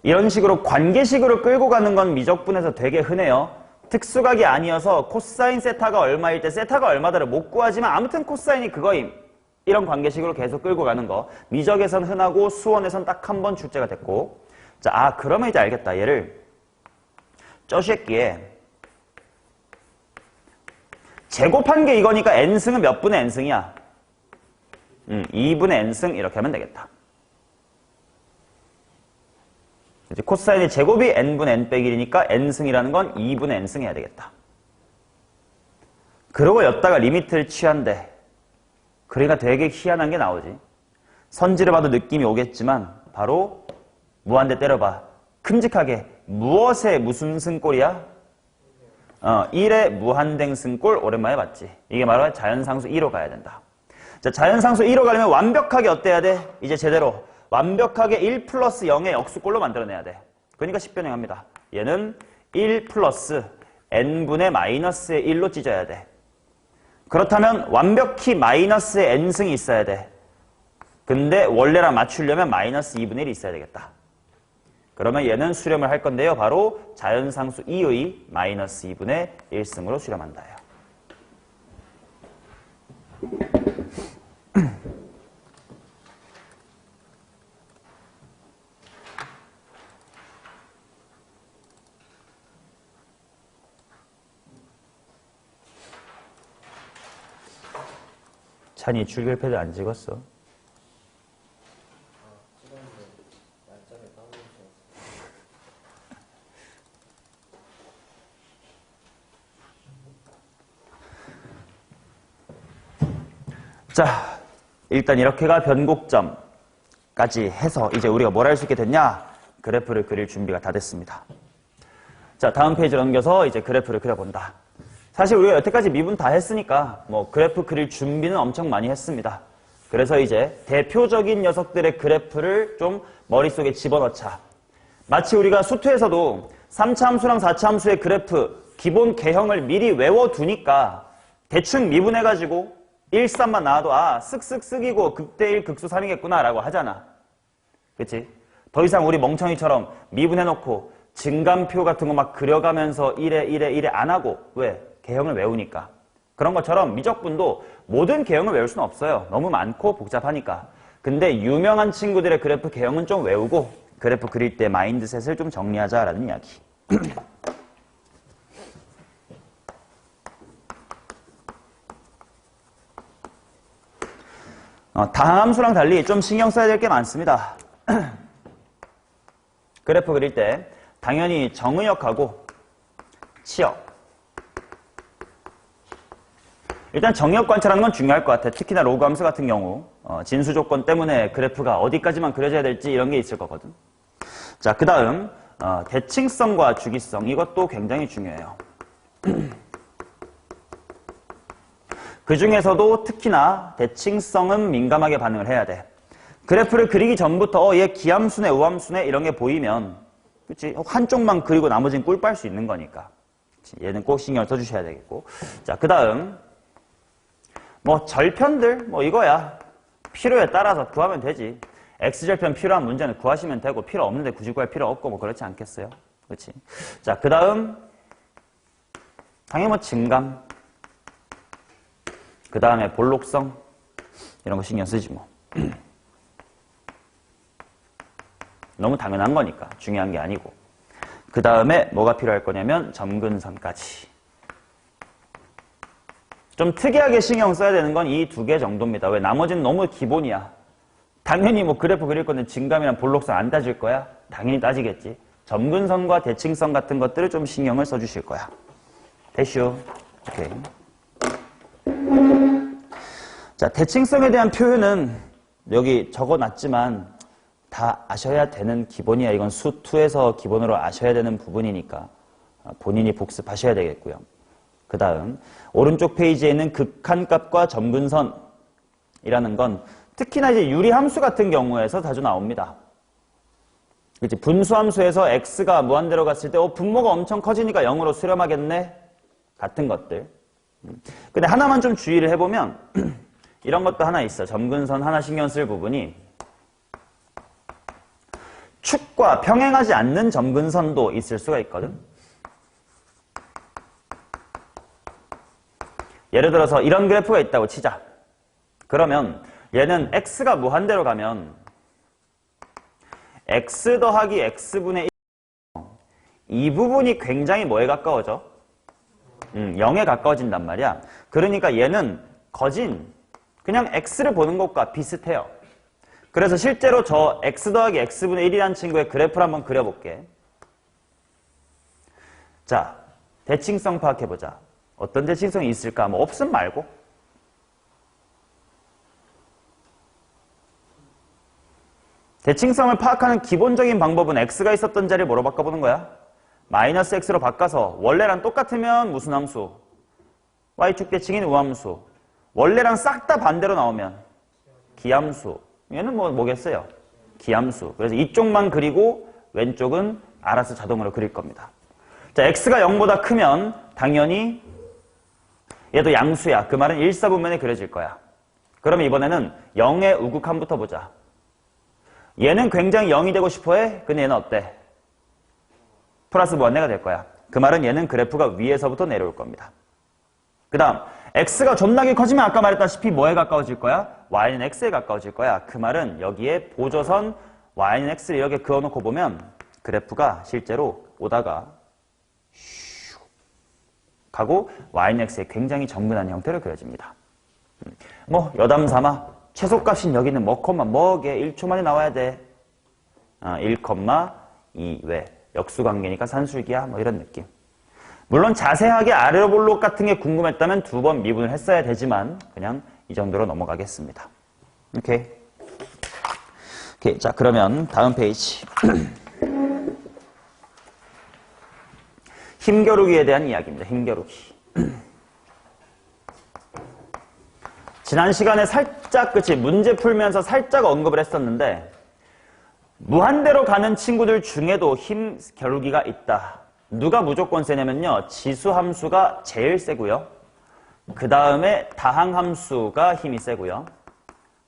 이런 식으로 관계식으로 끌고 가는 건 미적분에서 되게 흔해요. 특수각이 아니어서 코사인 세타가 얼마일 때 세타가 얼마다를 못 구하지만 아무튼 코사인이 그거임. 이런 관계식으로 계속 끌고 가는 거. 미적에선 흔하고 수원에선 딱 한 번 출제가 됐고. 자, 그러면 이제 알겠다. 얘를 저 새끼에 제곱한 게 이거니까 n승은 몇 분의 n승이야? 2분의 n승 이렇게 하면 되겠다. 이제 코사인의 제곱이 n분의 n 빼기 1이니까 n승이라는 건 2분의 n승 해야 되겠다. 그러고 여기다가 리미트를 취한대. 그러니까 되게 희한한 게 나오지. 선지를 봐도 느낌이 오겠지만 바로 무한대 때려봐. 큼직하게 무엇의 무슨 승꼴이야? 1의 무한댕 승꼴 오랜만에 봤지. 이게 바로 자연상수 2로 가야 된다. 자, 자연상수 2로 가려면 완벽하게 어때야 돼? 이제 제대로 완벽하게 1 플러스 0의 역수꼴로 만들어내야 돼. 그러니까 식변형합니다. 얘는 1 플러스 n분의 마이너스의 1로 찢어야 돼. 그렇다면 완벽히 마이너스의 n승이 있어야 돼. 근데 원래랑 맞추려면 마이너스 2분의 1이 있어야 되겠다. 그러면 얘는 수렴을 할 건데요. 바로 자연상수 2의 마이너스 2분의 1승으로 수렴한다요. 찬이 줄결패드 안 찍었어? 자, 일단 이렇게가 변곡점까지 해서 이제 우리가 뭘 할 수 있게 됐냐? 그래프를 그릴 준비가 다 됐습니다. 자, 다음 페이지로 넘겨서 이제 그래프를 그려본다. 사실 우리가 여태까지 미분 다 했으니까 뭐 그래프 그릴 준비는 엄청 많이 했습니다. 그래서 이제 대표적인 녀석들의 그래프를 좀 머릿속에 집어넣자. 마치 우리가 수투에서도 3차 함수랑 4차 함수의 그래프 기본 개형을 미리 외워두니까 대충 미분해가지고 1, 3만 나와도 아 쓱쓱쓱이고 극대 1 극소 3이겠구나 라고 하잖아. 그치? 더 이상 우리 멍청이처럼 미분해놓고 증감표 같은 거 막 그려가면서 1에 안 하고 왜? 개형을 외우니까. 그런 것처럼 미적분도 모든 개형을 외울 수는 없어요. 너무 많고 복잡하니까. 근데 유명한 친구들의 그래프 개형은 좀 외우고 그래프 그릴 때 마인드셋을 좀 정리하자라는 이야기. 다함수랑 달리 좀 신경 써야 될 게 많습니다. 그래프 그릴 때 당연히 정의역하고 치역. 일단 정의역 관찰하는 건 중요할 것 같아. 특히나 로그 함수 같은 경우 진수 조건 때문에 그래프가 어디까지만 그려져야 될지 이런 게 있을 거거든. 자, 그 다음 대칭성과 주기성, 이것도 굉장히 중요해요. 그 중에서도 특히나 대칭성은 민감하게 반응을 해야 돼. 그래프를 그리기 전부터 얘 기함수네 우함수네 이런 게 보이면 그치? 한쪽만 그리고 나머지는 꿀 빨 수 있는 거니까. 그치? 얘는 꼭 신경을 써주셔야 되겠고. 자, 그 다음 뭐 절편들 뭐 이거야. 필요에 따라서 구하면 되지. X절편 필요한 문제는 구하시면 되고 필요 없는데 굳이 구할 필요 없고 뭐 그렇지 않겠어요? 그렇지? 자, 그 다음 당연히 뭐 증감, 그 다음에 볼록성 이런 거 신경 쓰지 뭐. 너무 당연한 거니까 중요한 게 아니고. 그 다음에 뭐가 필요할 거냐면 점근선까지. 좀 특이하게 신경 써야 되는 건 이 두 개 정도입니다. 왜? 나머지는 너무 기본이야. 당연히 뭐 그래프 그릴 건데 증감이랑 볼록성 안 따질 거야? 당연히 따지겠지. 점근선과 대칭성 같은 것들을 좀 신경을 써주실 거야. 됐슈. 오케이. 자, 대칭성에 대한 표현은 여기 적어놨지만 다 아셔야 되는 기본이야. 이건 수2에서 기본으로 아셔야 되는 부분이니까 본인이 복습하셔야 되겠고요. 그 다음 오른쪽 페이지에 있는 극한값과 점근선이라는 건 특히나 이제 유리함수 같은 경우에서 자주 나옵니다. 그치? 분수함수에서 x가 무한대로 갔을 때 분모가 엄청 커지니까 0으로 수렴하겠네? 같은 것들. 근데 하나만 좀 주의를 해보면 이런 것도 하나 있어. 점근선 하나 신경 쓸 부분이 축과 평행하지 않는 점근선도 있을 수가 있거든. 예를 들어서 이런 그래프가 있다고 치자. 그러면 얘는 x가 무한대로 가면 x 더하기 x분의 1, 이 부분이 굉장히 뭐에 가까워져? 0에 가까워진단 말이야. 그러니까 얘는 거진 그냥 x를 보는 것과 비슷해요. 그래서 실제로 저 x 더하기 x분의 1이라는 친구의 그래프를 한번 그려볼게. 자, 대칭성 파악해보자. 어떤 대칭성이 있을까? 뭐 없음 말고. 대칭성을 파악하는 기본적인 방법은 x가 있었던 자리를 뭐로 바꿔보는 거야? 마이너스 x로 바꿔서 원래랑 똑같으면 무슨 함수? y축 대칭인 우함수. 원래랑 싹 다 반대로 나오면 기함수. 얘는 뭐겠어요? 기함수. 그래서 이쪽만 그리고 왼쪽은 알아서 자동으로 그릴 겁니다. 자, x가 0보다 크면 당연히 얘도 양수야. 그 말은 일사분면에 그려질 거야. 그러면 이번에는 0의 우극함부터 보자. 얘는 굉장히 0이 되고 싶어해? 근데 얘는 어때? 플러스 무한대가 될 거야. 그 말은 얘는 그래프가 위에서부터 내려올 겁니다. 그 다음 x가 존나게 커지면 아까 말했다시피 뭐에 가까워질 거야? y는 x에 가까워질 거야. 그 말은 여기에 보조선 y는 x를 이렇게 그어놓고 보면 그래프가 실제로 오다가 슉 가고 y는 x에 굉장히 정근한 형태로 그려집니다. 뭐 여담삼아 최소값인 여기는 뭐게 1초 만에 나와야 돼. 1,2 왜? 역수관계니까 산술기야 뭐 이런 느낌. 물론 자세하게 아래로 볼록 같은 게 궁금했다면 2번 미분을 했어야 되지만 그냥 이 정도로 넘어가겠습니다. 오케이. 자, 그러면 다음 페이지. 힘겨루기에 대한 이야기입니다. 힘겨루기. 지난 시간에 살짝 문제 풀면서 살짝 언급을 했었는데 무한대로 가는 친구들 중에도 힘겨루기가 있다. 누가 무조건 세냐면요. 지수함수가 제일 세고요. 그 다음에 다항 함수가 힘이 세고요.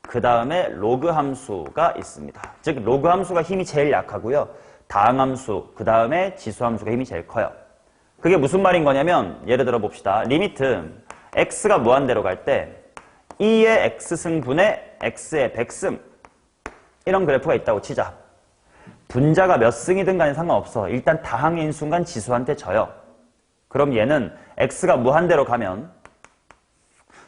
그 다음에 로그 함수가 있습니다. 즉 로그 함수가 힘이 제일 약하고요. 다항 함수, 그 다음에 지수 함수가 힘이 제일 커요. 그게 무슨 말인 거냐면 예를 들어 봅시다. 리미트 x가 무한대로 갈 때 2의 x승분의 x의 100승 이런 그래프가 있다고 치자. 분자가 몇 승이든 간에 상관없어. 일단 다항인 순간 지수한테 져요. 그럼 얘는 x가 무한대로 가면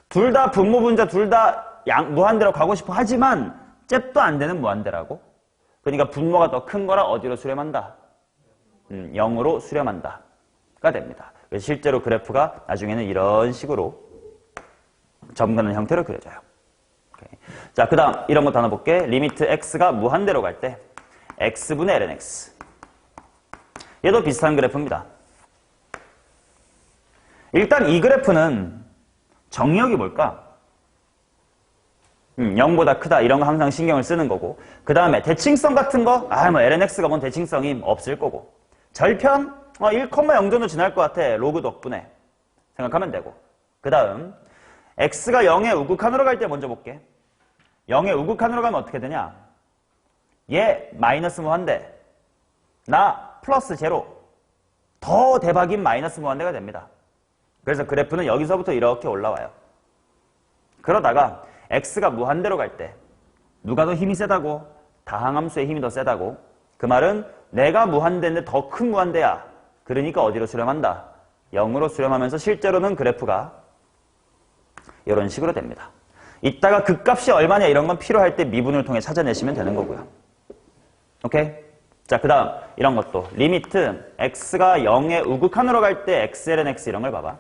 둘 다 분모분자 둘 다 무한대로 가고 싶어 하지만 잽도 안 되는 무한대라고. 그러니까 분모가 더 큰 거라 어디로 수렴한다? 0으로 수렴한다 가 됩니다. 그래서 실제로 그래프가 나중에는 이런 식으로 점근하는 형태로 그려져요. 오케이. 자, 그 다음 이런 것도 하나 볼게. 리미트 x가 무한대로 갈 때 x분의 lnx. 얘도 비슷한 그래프입니다. 일단 이 그래프는 정의역이 뭘까? 0보다 크다 이런 거 항상 신경을 쓰는 거고, 그 다음에 대칭성 같은 거 뭐 lnx가 뭔 대칭성이 없을 거고, 절편 1,0 정도 지날 것 같아 로그 덕분에 생각하면 되고, 그 다음 x가 0의 우극한으로 갈 때 먼저 볼게. 0의 우극한으로 가면 어떻게 되냐? 얘 마이너스 무한대, 나 플러스 제로, 더 대박인 마이너스 무한대가 됩니다. 그래서 그래프는 여기서부터 이렇게 올라와요. 그러다가 x가 무한대로 갈 때 누가 더 힘이 세다고? 다항함수의 힘이 더 세다고? 그 말은 내가 무한대인데 더 큰 무한대야. 그러니까 어디로 수렴한다? 0으로 수렴하면서 실제로는 그래프가 이런 식으로 됩니다. 이따가 극값이 얼마냐 이런 건 필요할 때 미분을 통해 찾아내시면 되는 거고요. 오케이? 자, 그 다음 이런 것도 리미트 x가 0의 우극한으로 갈 때 xln x 이런 걸 봐봐.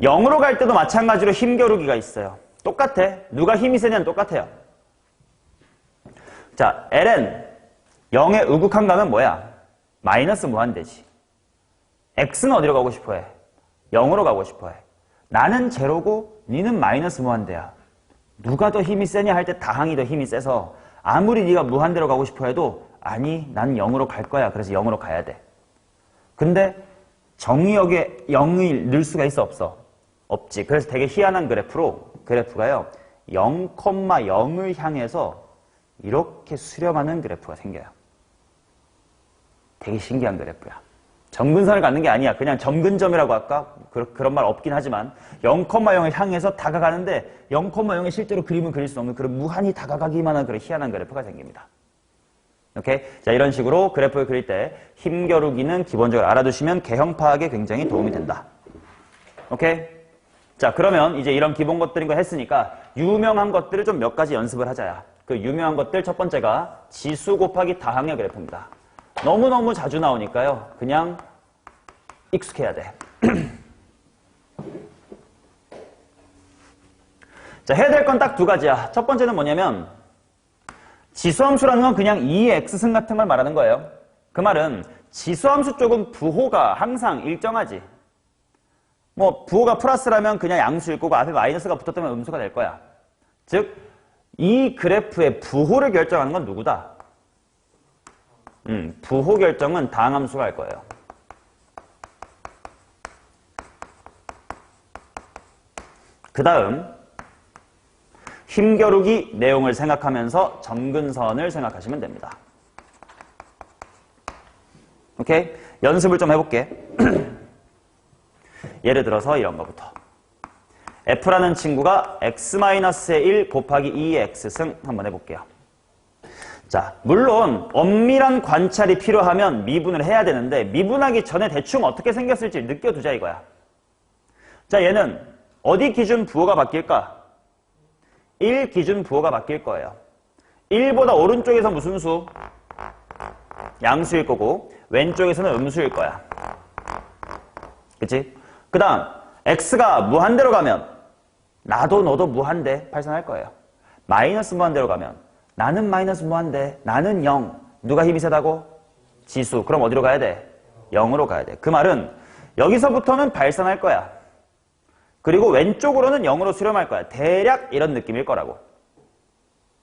0으로 갈 때도 마찬가지로 힘겨루기가 있어요. 똑같아. 누가 힘이 세냐는 똑같아요. 자, ln 0의 우극한 가면 뭐야? 마이너스 무한대지. x는 어디로 가고 싶어해? 0으로 가고 싶어해. 나는 제로고 니는 마이너스 무한대야. 누가 더 힘이 세냐 할 때 다항이 더 힘이 세서 아무리 네가 무한대로 가고 싶어 해도 아니 난 0으로 갈 거야. 그래서 0으로 가야 돼. 근데 정의역에 0을 넣을 수가 있어 없어? 없지. 그래서 되게 희한한 그래프가요 0,0을 향해서 이렇게 수렴하는 그래프가 생겨요. 되게 신기한 그래프야. 점근선을 갖는 게 아니야. 그냥 점근점이라고 할까? 그런 말 없긴 하지만 0,0을 향해서 다가가는데 0,0에 실제로 그림을 그릴 수 없는 그런 무한히 다가가기만 한 그런 희한한 그래프가 생깁니다. 오케이? 자, 이런 식으로 그래프를 그릴 때 힘겨루기는 기본적으로 알아두시면 개형 파악에 굉장히 도움이 된다. 오케이? 자, 그러면 이제 이런 기본 것들인 거 했으니까 유명한 것들을 좀 몇 가지 연습을 하자야. 그 유명한 것들 첫 번째가 지수 곱하기 다항의 그래프입니다. 너무너무 자주 나오니까요. 그냥 익숙해야 돼. 자, 해야 될 건 딱 두 가지야. 첫 번째는 뭐냐면 지수함수라는 건 그냥 2의 x승 같은 걸 말하는 거예요. 그 말은 지수함수 쪽은 부호가 항상 일정하지. 뭐 부호가 플러스라면 그냥 양수일 거고 앞에 마이너스가 붙었다면 음수가 될 거야. 즉, 이 그래프의 부호를 결정하는 건 누구다? 부호 결정은 다항함수가 할 거예요. 그 다음 힘겨루기 내용을 생각하면서 점근선을 생각하시면 됩니다. 오케이? 연습을 좀 해볼게. 예를 들어서 이런 거부터. f라는 친구가 x-의 1 곱하기 2의 x승 한번 해볼게요. 자, 물론 엄밀한 관찰이 필요하면 미분을 해야 되는데 미분하기 전에 대충 어떻게 생겼을지 느껴두자 이거야. 자, 얘는 어디 기준 부호가 바뀔까? 1 기준 부호가 바뀔 거예요. 1보다 오른쪽에서 무슨 수? 양수일 거고 왼쪽에서는 음수일 거야. 그치? 그 다음 x가 무한대로 가면 나도 너도 무한대 발산할 거예요. 마이너스 무한대로 가면 나는 마이너스 무한대, 나는 0. 누가 힘이 세다고? 지수. 그럼 어디로 가야 돼? 0으로 가야 돼. 그 말은 여기서부터는 발산할 거야. 그리고 왼쪽으로는 0으로 수렴할 거야. 대략 이런 느낌일 거라고.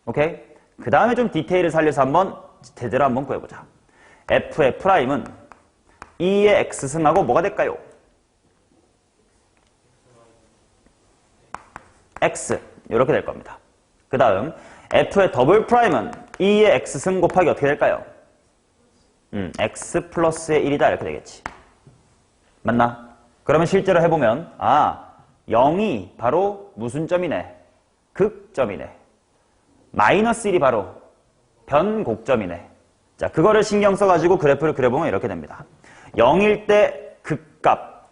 오케이? 그 다음에 좀 디테일을 살려서 한번 제대로 한번 구해보자. f의 프라임은 2의 x승하고 뭐가 될까요? x 이렇게 될 겁니다. 그 다음 f의 더블 프라임은 2의 x승 곱하기 어떻게 될까요? x 플러스의 1이다 이렇게 되겠지. 맞나? 그러면 실제로 해보면 0이 바로 무슨 점이네? 극점이네. 마이너스 1이 바로 변곡점이네. 자, 그거를 신경 써가지고 그래프를 그려보면 이렇게 됩니다. 0일 때 극값.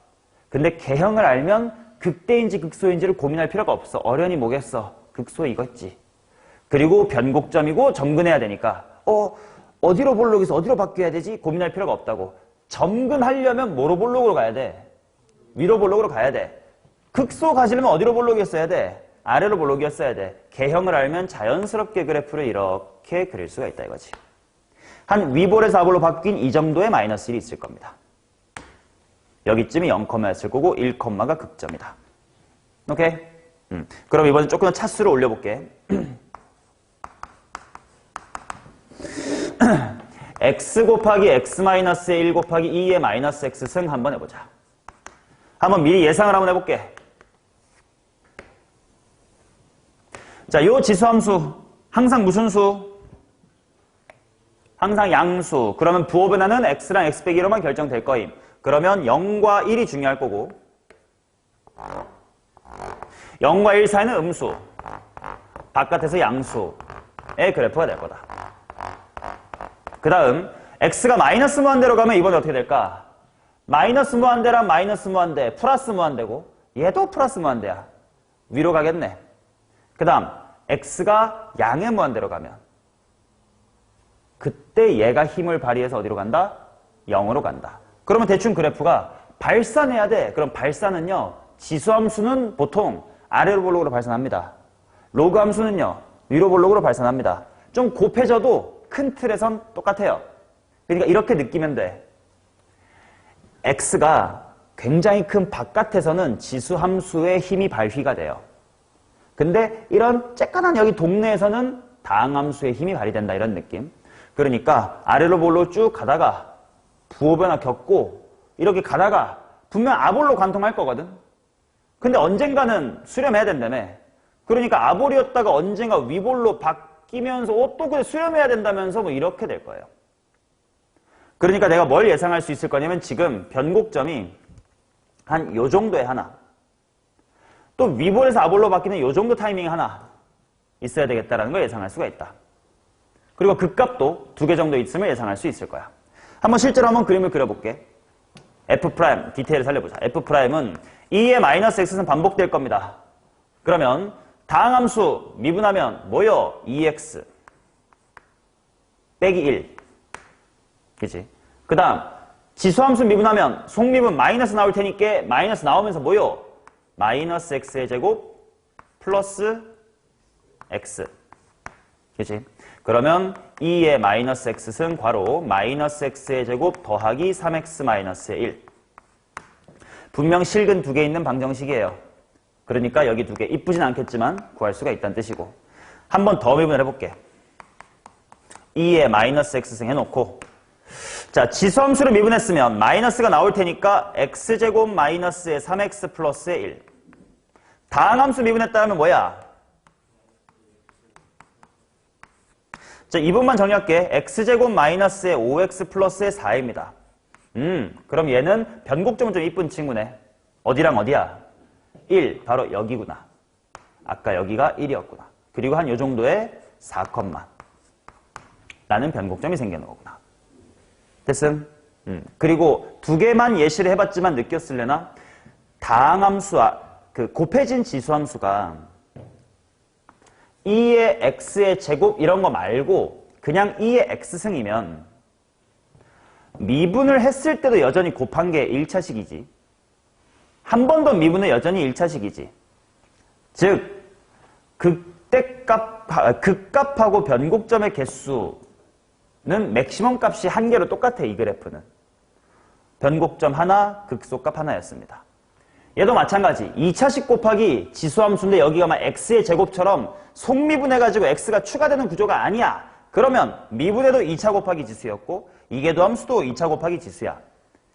근데 개형을 알면 극대인지 극소인지를 고민할 필요가 없어. 어련히 뭐겠어? 극소 이거지. 그리고 변곡점이고 점근해야 되니까 어디로 볼록에서 어디로 바뀌어야 되지? 고민할 필요가 없다고. 점근하려면 뭐로 볼록으로 가야 돼? 위로 볼록으로 가야 돼. 극소 가시려면 어디로 볼록이었어야 돼? 아래로 볼록이었어야 돼. 개형을 알면 자연스럽게 그래프를 이렇게 그릴 수가 있다 이거지. 한 위볼에서 아볼로 바뀐 이 정도의 마이너스 1이 있을 겁니다. 여기쯤이 0,였을 거고 1,가 극점이다. 오케이? 그럼 이번엔 조금 더 차수를 올려볼게. x 곱하기 x-의 1 곱하기 2의 마이너스 x승 한번 해보자. 한번 미리 예상을 한번 해볼게. 자, 요 지수함수 항상 무슨 수? 항상 양수. 그러면 부호 변화는 x랑 x 빼기 1로만 결정될 거임. 그러면 0과 1이 중요할 거고 0과 1 사이는 음수. 바깥에서 양수의 그래프가 될 거다. 그 다음 x가 마이너스 무한대로 가면 이번에 어떻게 될까? 마이너스 무한대랑 마이너스 무한대, 플러스 무한대고 얘도 플러스 무한대야. 위로 가겠네. 그 다음 x가 양의 무한대로 가면 그때 얘가 힘을 발휘해서 어디로 간다? 0으로 간다. 그러면 대충 그래프가 발산해야 돼. 그럼 발산은요. 지수함수는 보통 아래로 볼록으로 발산합니다. 로그 함수는요. 위로 볼록으로 발산합니다. 좀 곱해져도 큰 틀에선 똑같아요. 그러니까 이렇게 느끼면 돼. x가 굉장히 큰 바깥에서는 지수함수의 힘이 발휘가 돼요. 근데 이런 쬐깐한 여기 동네에서는 다항함수의 힘이 발휘된다 이런 느낌. 그러니까 아래로 볼로 쭉 가다가 부호 변화 겪고 이렇게 가다가 분명 아볼로 관통할 거거든. 근데 언젠가는 수렴해야 된다며. 그러니까 아볼이었다가 언젠가 위볼로 바뀌면서 또 그래 수렴해야 된다면서 뭐 이렇게 될 거예요. 그러니까 내가 뭘 예상할 수 있을 거냐면 지금 변곡점이 한 요 정도에 하나. 또 위볼에서 아볼로 바뀌는 요 정도 타이밍이 하나 있어야 되겠다라는 걸 예상할 수가 있다. 그리고 극값도 2개 정도 있음을 예상할 수 있을 거야. 한번 실제로 한번 그림을 그려볼게. f' 디테일을 살려보자. f'은 2의 마이너스 x는 반복될 겁니다. 그러면 다항함수 미분하면 뭐요? 2x 빼기 1. 그치? 그 다음 지수함수 미분하면 속미분 마이너스 나올 테니까 마이너스 나오면서 뭐요? 마이너스 x의 제곱 플러스 x. 그치? 그러면 2의 마이너스 x승 괄호 마이너스 x의 제곱 더하기 3x 마이너스의 1. 분명 실근 2개 있는 방정식이에요. 그러니까 여기 2개 이쁘진 않겠지만 구할 수가 있다는 뜻이고. 한 번 더 미분을 해볼게. 2의 마이너스 x승 해놓고 자 지수함수를 미분했으면 마이너스가 나올 테니까 x제곱 마이너스의 3x 플러스의 1. 다항함수 미분했다면 뭐야? 자, 이 부분만 정리할게. x제곱 마이너스의 5x 플러스의 4입니다. 그럼 얘는 변곡점은 좀 이쁜 친구네. 어디랑 어디야? 1, 바로 여기구나. 아까 여기가 1이었구나. 그리고 한 요 정도의 4, 라는 변곡점이 생기는 거구나. 됐음? 그리고 2개만 예시를 해봤지만 느꼈을래나? 다항함수와 그 곱해진 지수함수가 2의 x의 제곱 이런 거 말고 그냥 2의 x승이면 미분을 했을 때도 여전히 곱한 게 1차식이지. 한 번 더 미분은 여전히 1차식이지. 즉 극값하고 변곡점의 개수는 맥시멈 값이 한 개로 똑같아. 이 그래프는. 변곡점 하나, 극소값 하나였습니다. 얘도 마찬가지. 2차식 곱하기 지수함수인데 여기가 막 x의 제곱처럼 속미분해가지고 x가 추가되는 구조가 아니야. 그러면 미분해도 2차 곱하기 지수였고 이계도 함수도 2차 곱하기 지수야.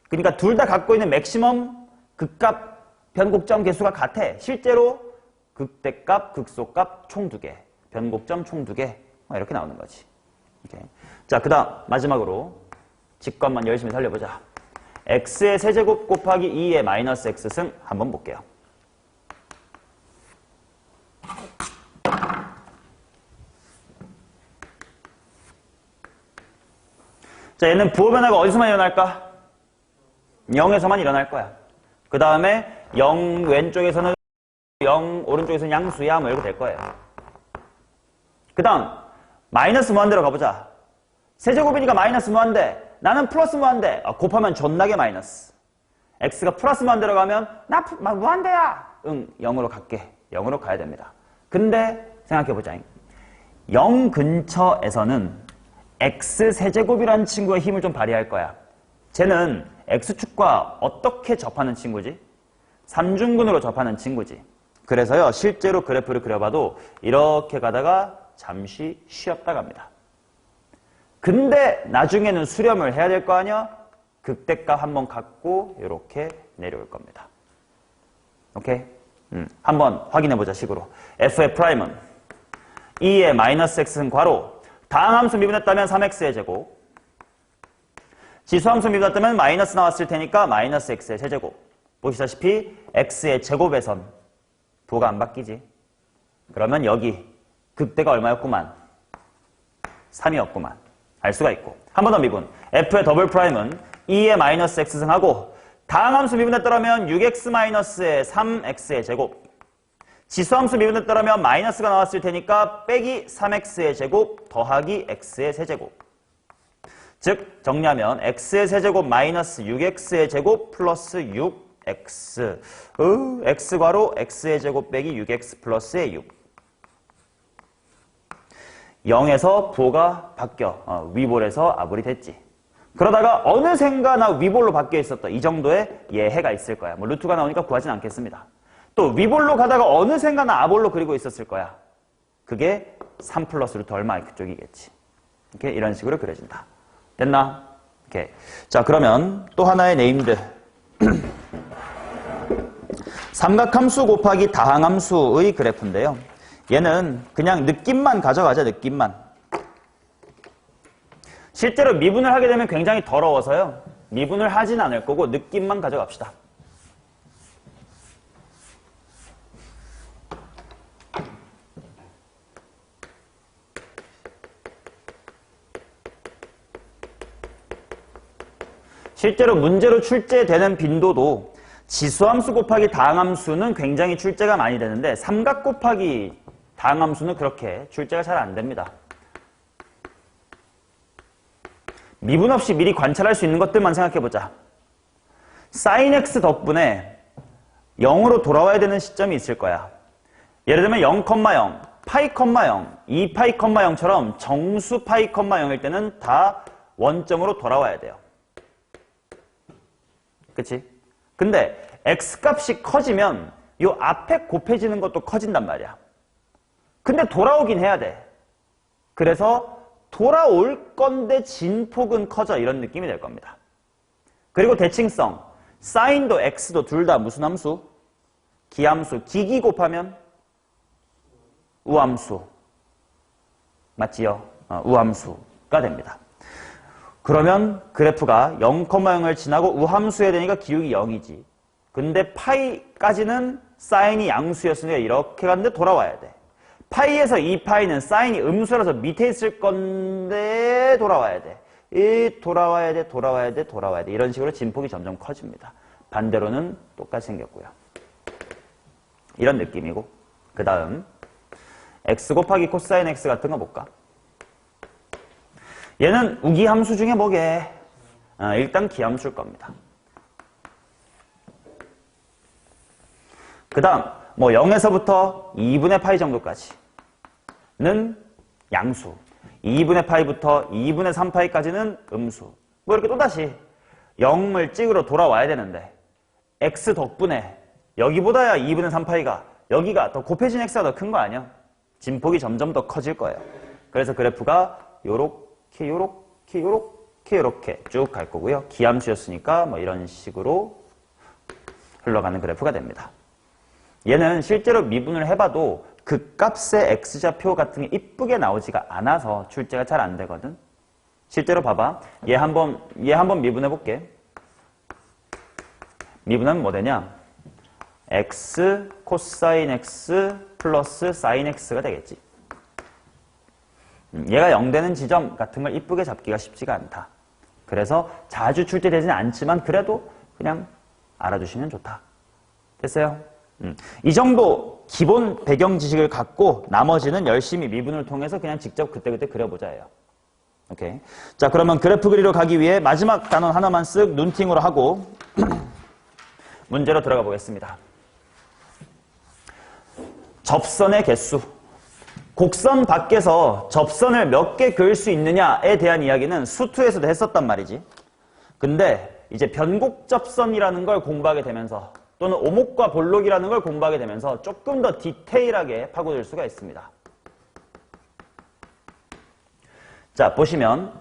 그러니까 둘 다 갖고 있는 맥시멈 극값 변곡점 개수가 같아. 실제로 극대값, 극소값 총 2개, 변곡점 총 2개 이렇게 나오는 거지. 오케이. 자, 그 다음 마지막으로 직관만 열심히 살려보자. x의 세제곱 곱하기 2의 마이너스 x승 한번 볼게요. 자, 얘는 부호 변화가 어디서만 일어날까? 0에서만 일어날 거야. 그 다음에 0 왼쪽에서는 0 오른쪽에서는 양수야 뭐 이렇게 될 거예요. 그 다음 마이너스 무한대로 가보자. 세제곱이니까 마이너스 무한대. 나는 플러스 무한대. 곱하면 존나게 마이너스. x가 플러스 무한대로 가면 나 무한대야. 응, 0으로 갈게. 0으로 가야 됩니다. 근데 생각해보자. 0 근처에서는 x세제곱이라는 친구의 힘을 좀 발휘할 거야. 쟤는 x축과 어떻게 접하는 친구지? 삼중근으로 접하는 친구지. 그래서요, 실제로 그래프를 그려봐도 이렇게 가다가 잠시 쉬었다 갑니다. 근데 나중에는 수렴을 해야 될 거 아니야? 극대값 한번 갖고 이렇게 내려올 겁니다. 오케이? 한번 확인해보자, 식으로. f의 프라임은 2의 마이너스 x는 괄호 다항함수 미분했다면 3x의 제곱, 지수함수 미분했다면 마이너스 나왔을 테니까 마이너스 x의 세제곱. 보시다시피 x의 제곱에선 부호가 안 바뀌지. 그러면 여기 극대가 얼마였구만? 3이었구만. 알 수가 있고. 한 번 더 미분. f의 더블 프라임은 2의 마이너스 x승하고 다항함수 미분했더라면 6x 마이너스의 3x의 제곱, 지수함수 미분했더라면 마이너스가 나왔을 테니까 빼기 3x의 제곱 더하기 x의 세제곱. 즉 정리하면 x의 세제곱 마이너스 6x의 제곱 플러스 6x x괄호 x의 제곱 빼기 6x 플러스의 6. 0에서 부호가 바뀌어 위볼에서 아볼이 됐지. 그러다가 어느샌가 나 위볼로 바뀌어 있었다. 이 정도의 예해가 있을 거야. 뭐 루트가 나오니까 구하진 않겠습니다. 또 위볼로 가다가 어느샌가 나 아볼로 그리고 있었을 거야. 그게 3 플러스 루트 얼마 그쪽이겠지. 이렇게 이런 식으로 그려진다. 됐나? 오케이. 자, 그러면 또 하나의 네임드. 삼각함수 곱하기 다항함수의 그래프인데요. 얘는 그냥 느낌만 가져가자, 느낌만. 실제로 미분을 하게 되면 굉장히 더러워서요. 미분을 하진 않을 거고 느낌만 가져갑시다. 실제로 문제로 출제되는 빈도도 지수함수 곱하기 다항함수는 굉장히 출제가 많이 되는데 삼각 곱하기 다항함수는 그렇게 출제가 잘 안 됩니다. 미분 없이 미리 관찰할 수 있는 것들만 생각해보자. sin x 덕분에 0으로 돌아와야 되는 시점이 있을 거야. 예를 들면 0, 0, 파이, 0, 2파이, 0처럼 정수 파이, 0일 때는 다 원점으로 돌아와야 돼요. 그치? 근데 x값이 커지면 이 앞에 곱해지는 것도 커진단 말이야. 근데 돌아오긴 해야 돼. 그래서 돌아올 건데 진폭은 커져, 이런 느낌이 될 겁니다. 그리고 대칭성, 사인도 x도 둘 다 무슨 함수? 기함수, 기기 곱하면 우함수. 맞지요? 우함수가 됩니다. 그러면 그래프가 0, 0을 지나고 우함수에 되니까 기울기 0이지. 근데 파이까지는 사인이 양수였으니까 이렇게 갔는데 돌아와야 돼. 파이에서 2파이는 사인이 음수라서 밑에 있을 건데 돌아와야 돼. 돌아와야 돼. 이런 식으로 진폭이 점점 커집니다. 반대로는 똑같이 생겼고요. 이런 느낌이고. 그 다음 x 곱하기 코사인 x 같은 거 볼까? 얘는 우기함수 중에 뭐게? 일단 기함수일 겁니다. 그 다음 뭐 0에서부터 2분의 파이 정도까지는 양수, 2분의 파이부터 2분의 3파이까지는 음수. 뭐 이렇게 또다시 0을 찍으러 돌아와야 되는데 x 덕분에 여기보다야 2분의 3파이가 여기가 더 곱해진 x가 더 큰 거 아니야? 진폭이 점점 더 커질 거예요. 그래서 그래프가 요렇게 쭉 갈 거고요. 기함수였으니까 뭐 이런 식으로 흘러가는 그래프가 됩니다. 얘는 실제로 미분을 해봐도 그 값의 x좌표 같은 게 이쁘게 나오지가 않아서 출제가 잘 안 되거든. 실제로 봐봐. 얘 한번 미분해 볼게. 미분하면 뭐 되냐? x 코사인 x 플러스 사인 x가 되겠지. 얘가 0 되는 지점 같은 걸 이쁘게 잡기가 쉽지가 않다. 그래서 자주 출제되지는 않지만 그래도 그냥 알아두시면 좋다. 됐어요? 이 정도 기본 배경 지식을 갖고 나머지는 열심히 미분을 통해서 그냥 직접 그때그때 그려보자예요. 오케이. 자, 그러면 그래프 그리러 가기 위해 마지막 단원 하나만 쓱 눈팅으로 하고 문제로 들어가 보겠습니다. 접선의 개수. 곡선 밖에서 접선을 몇 개 그을 수 있느냐에 대한 이야기는 수투에서도 했었단 말이지. 근데 이제 변곡접선이라는 걸 공부하게 되면서 또는 오목과 볼록이라는 걸 공부하게 되면서 조금 더 디테일하게 파고들 수가 있습니다. 자, 보시면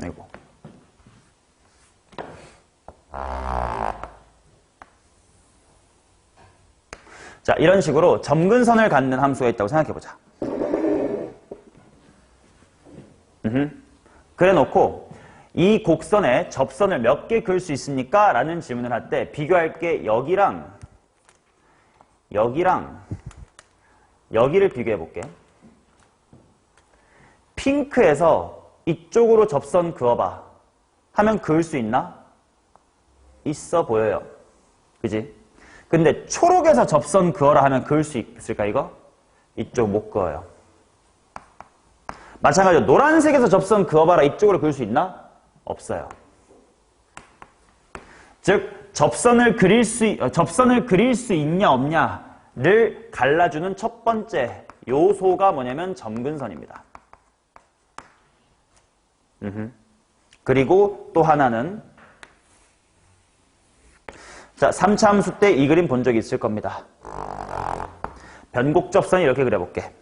아이고. 자, 이런 식으로 점근선을 갖는 함수가 있다고 생각해보자. 그래 놓고 이 곡선에 접선을 몇 개 그을 수 있습니까? 라는 질문을 할 때 비교할 게 여기랑 여기를 비교해 볼게. 핑크에서 이쪽으로 접선 그어봐 하면 그을 수 있나? 있어 보여요. 그지? 근데 초록에서 접선 그어라 하면 그을 수 있을까 이거? 이쪽 못 그어요. 마찬가지로 노란색에서 접선 그어봐라 이쪽으로 그을 수 있나? 없어요. 즉 접선을 그릴 수 있냐 없냐를 갈라주는 첫 번째 요소가 뭐냐면 점근선입니다. 그리고 또 하나는 자, 3차 함수 때 이 그림 본 적이 있을 겁니다. 변곡접선이 이렇게 그려볼게.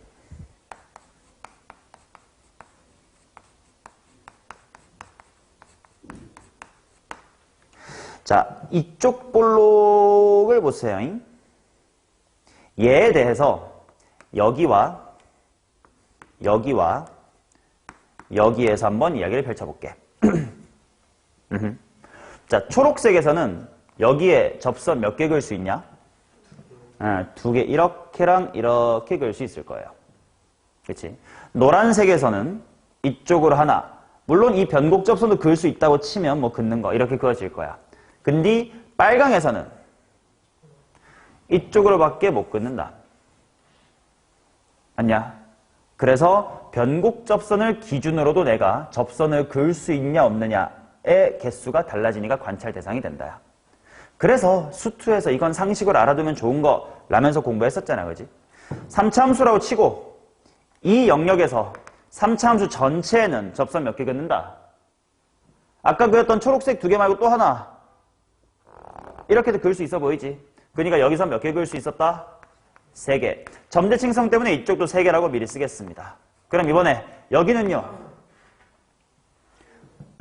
자, 이쪽 볼록을 보세요. 얘에 대해서 여기와 여기에서 한번 이야기를 펼쳐볼게. 자, 초록색에서는 여기에 접선 몇 개 그을 수 있냐? 두 개, 이렇게랑 이렇게 그을 수 있을 거예요. 그렇지? 노란색에서는 이쪽으로 하나, 물론 이 변곡 접선도 그을 수 있다고 치면 뭐 긋는 거 이렇게 그어질 거야. 근데 빨강에서는 이쪽으로밖에 못 긋는다. 맞냐? 그래서 변곡 접선을 기준으로도 내가 접선을 그을 수 있냐 없느냐의 개수가 달라지니까 관찰 대상이 된다. 그래서 수투에서 이건 상식으로 알아두면 좋은 거라면서 공부했었잖아. 그지? 3차 함수라고 치고 이 영역에서 3차 함수 전체에는 접선 몇 개 긋는다? 아까 그렸던 초록색 두 개 말고 또 하나 이렇게도 그을 수 있어 보이지? 그러니까 여기서 몇 개 그을 수 있었다? 3개. 점대칭성 때문에 이쪽도 3개라고 미리 쓰겠습니다. 그럼 이번에 여기는요.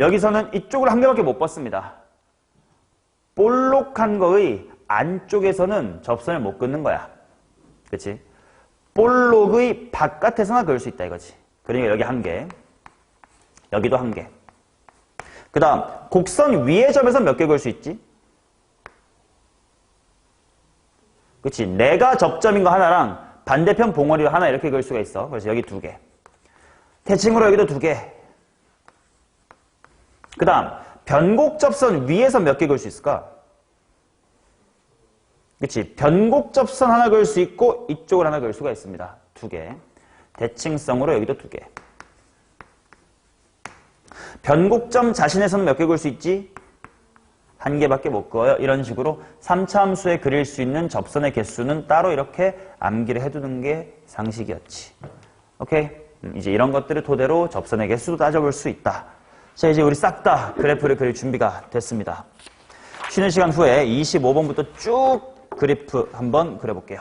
여기서는 이쪽으로 한 개밖에 못 봤습니다. 볼록한 거의 안쪽에서는 접선을 못 긋는 거야. 그치? 볼록의 바깥에서나 그을 수 있다 이거지. 그러니까 여기 한 개, 여기도 한 개. 그 다음 곡선 위의 점에서 몇 개 그을 수 있지? 그치? 내가 접점인 거 하나랑 반대편 봉어리로 하나 이렇게 그을 수가 있어. 그래서 여기 2개. 대칭으로 여기도 2개. 그 다음 변곡접선 위에서 몇 개 그을 수 있을까? 그치? 변곡접선 하나 그을 수 있고 이쪽을 하나 그을 수가 있습니다. 2개. 대칭성으로 여기도 2개. 변곡점 자신에서는 몇 개 그을 수 있지? 1개밖에 못 그어요. 이런 식으로 3차 함수에 그릴 수 있는 접선의 개수는 따로 이렇게 암기를 해두는 게 상식이었지. 오케이? 이제 이런 것들을 토대로 접선의 개수도 따져볼 수 있다. 자, 이제 우리 싹 다 그래프를 그릴 준비가 됐습니다. 쉬는 시간 후에 25번부터 쭉 그래프 한번 그려볼게요.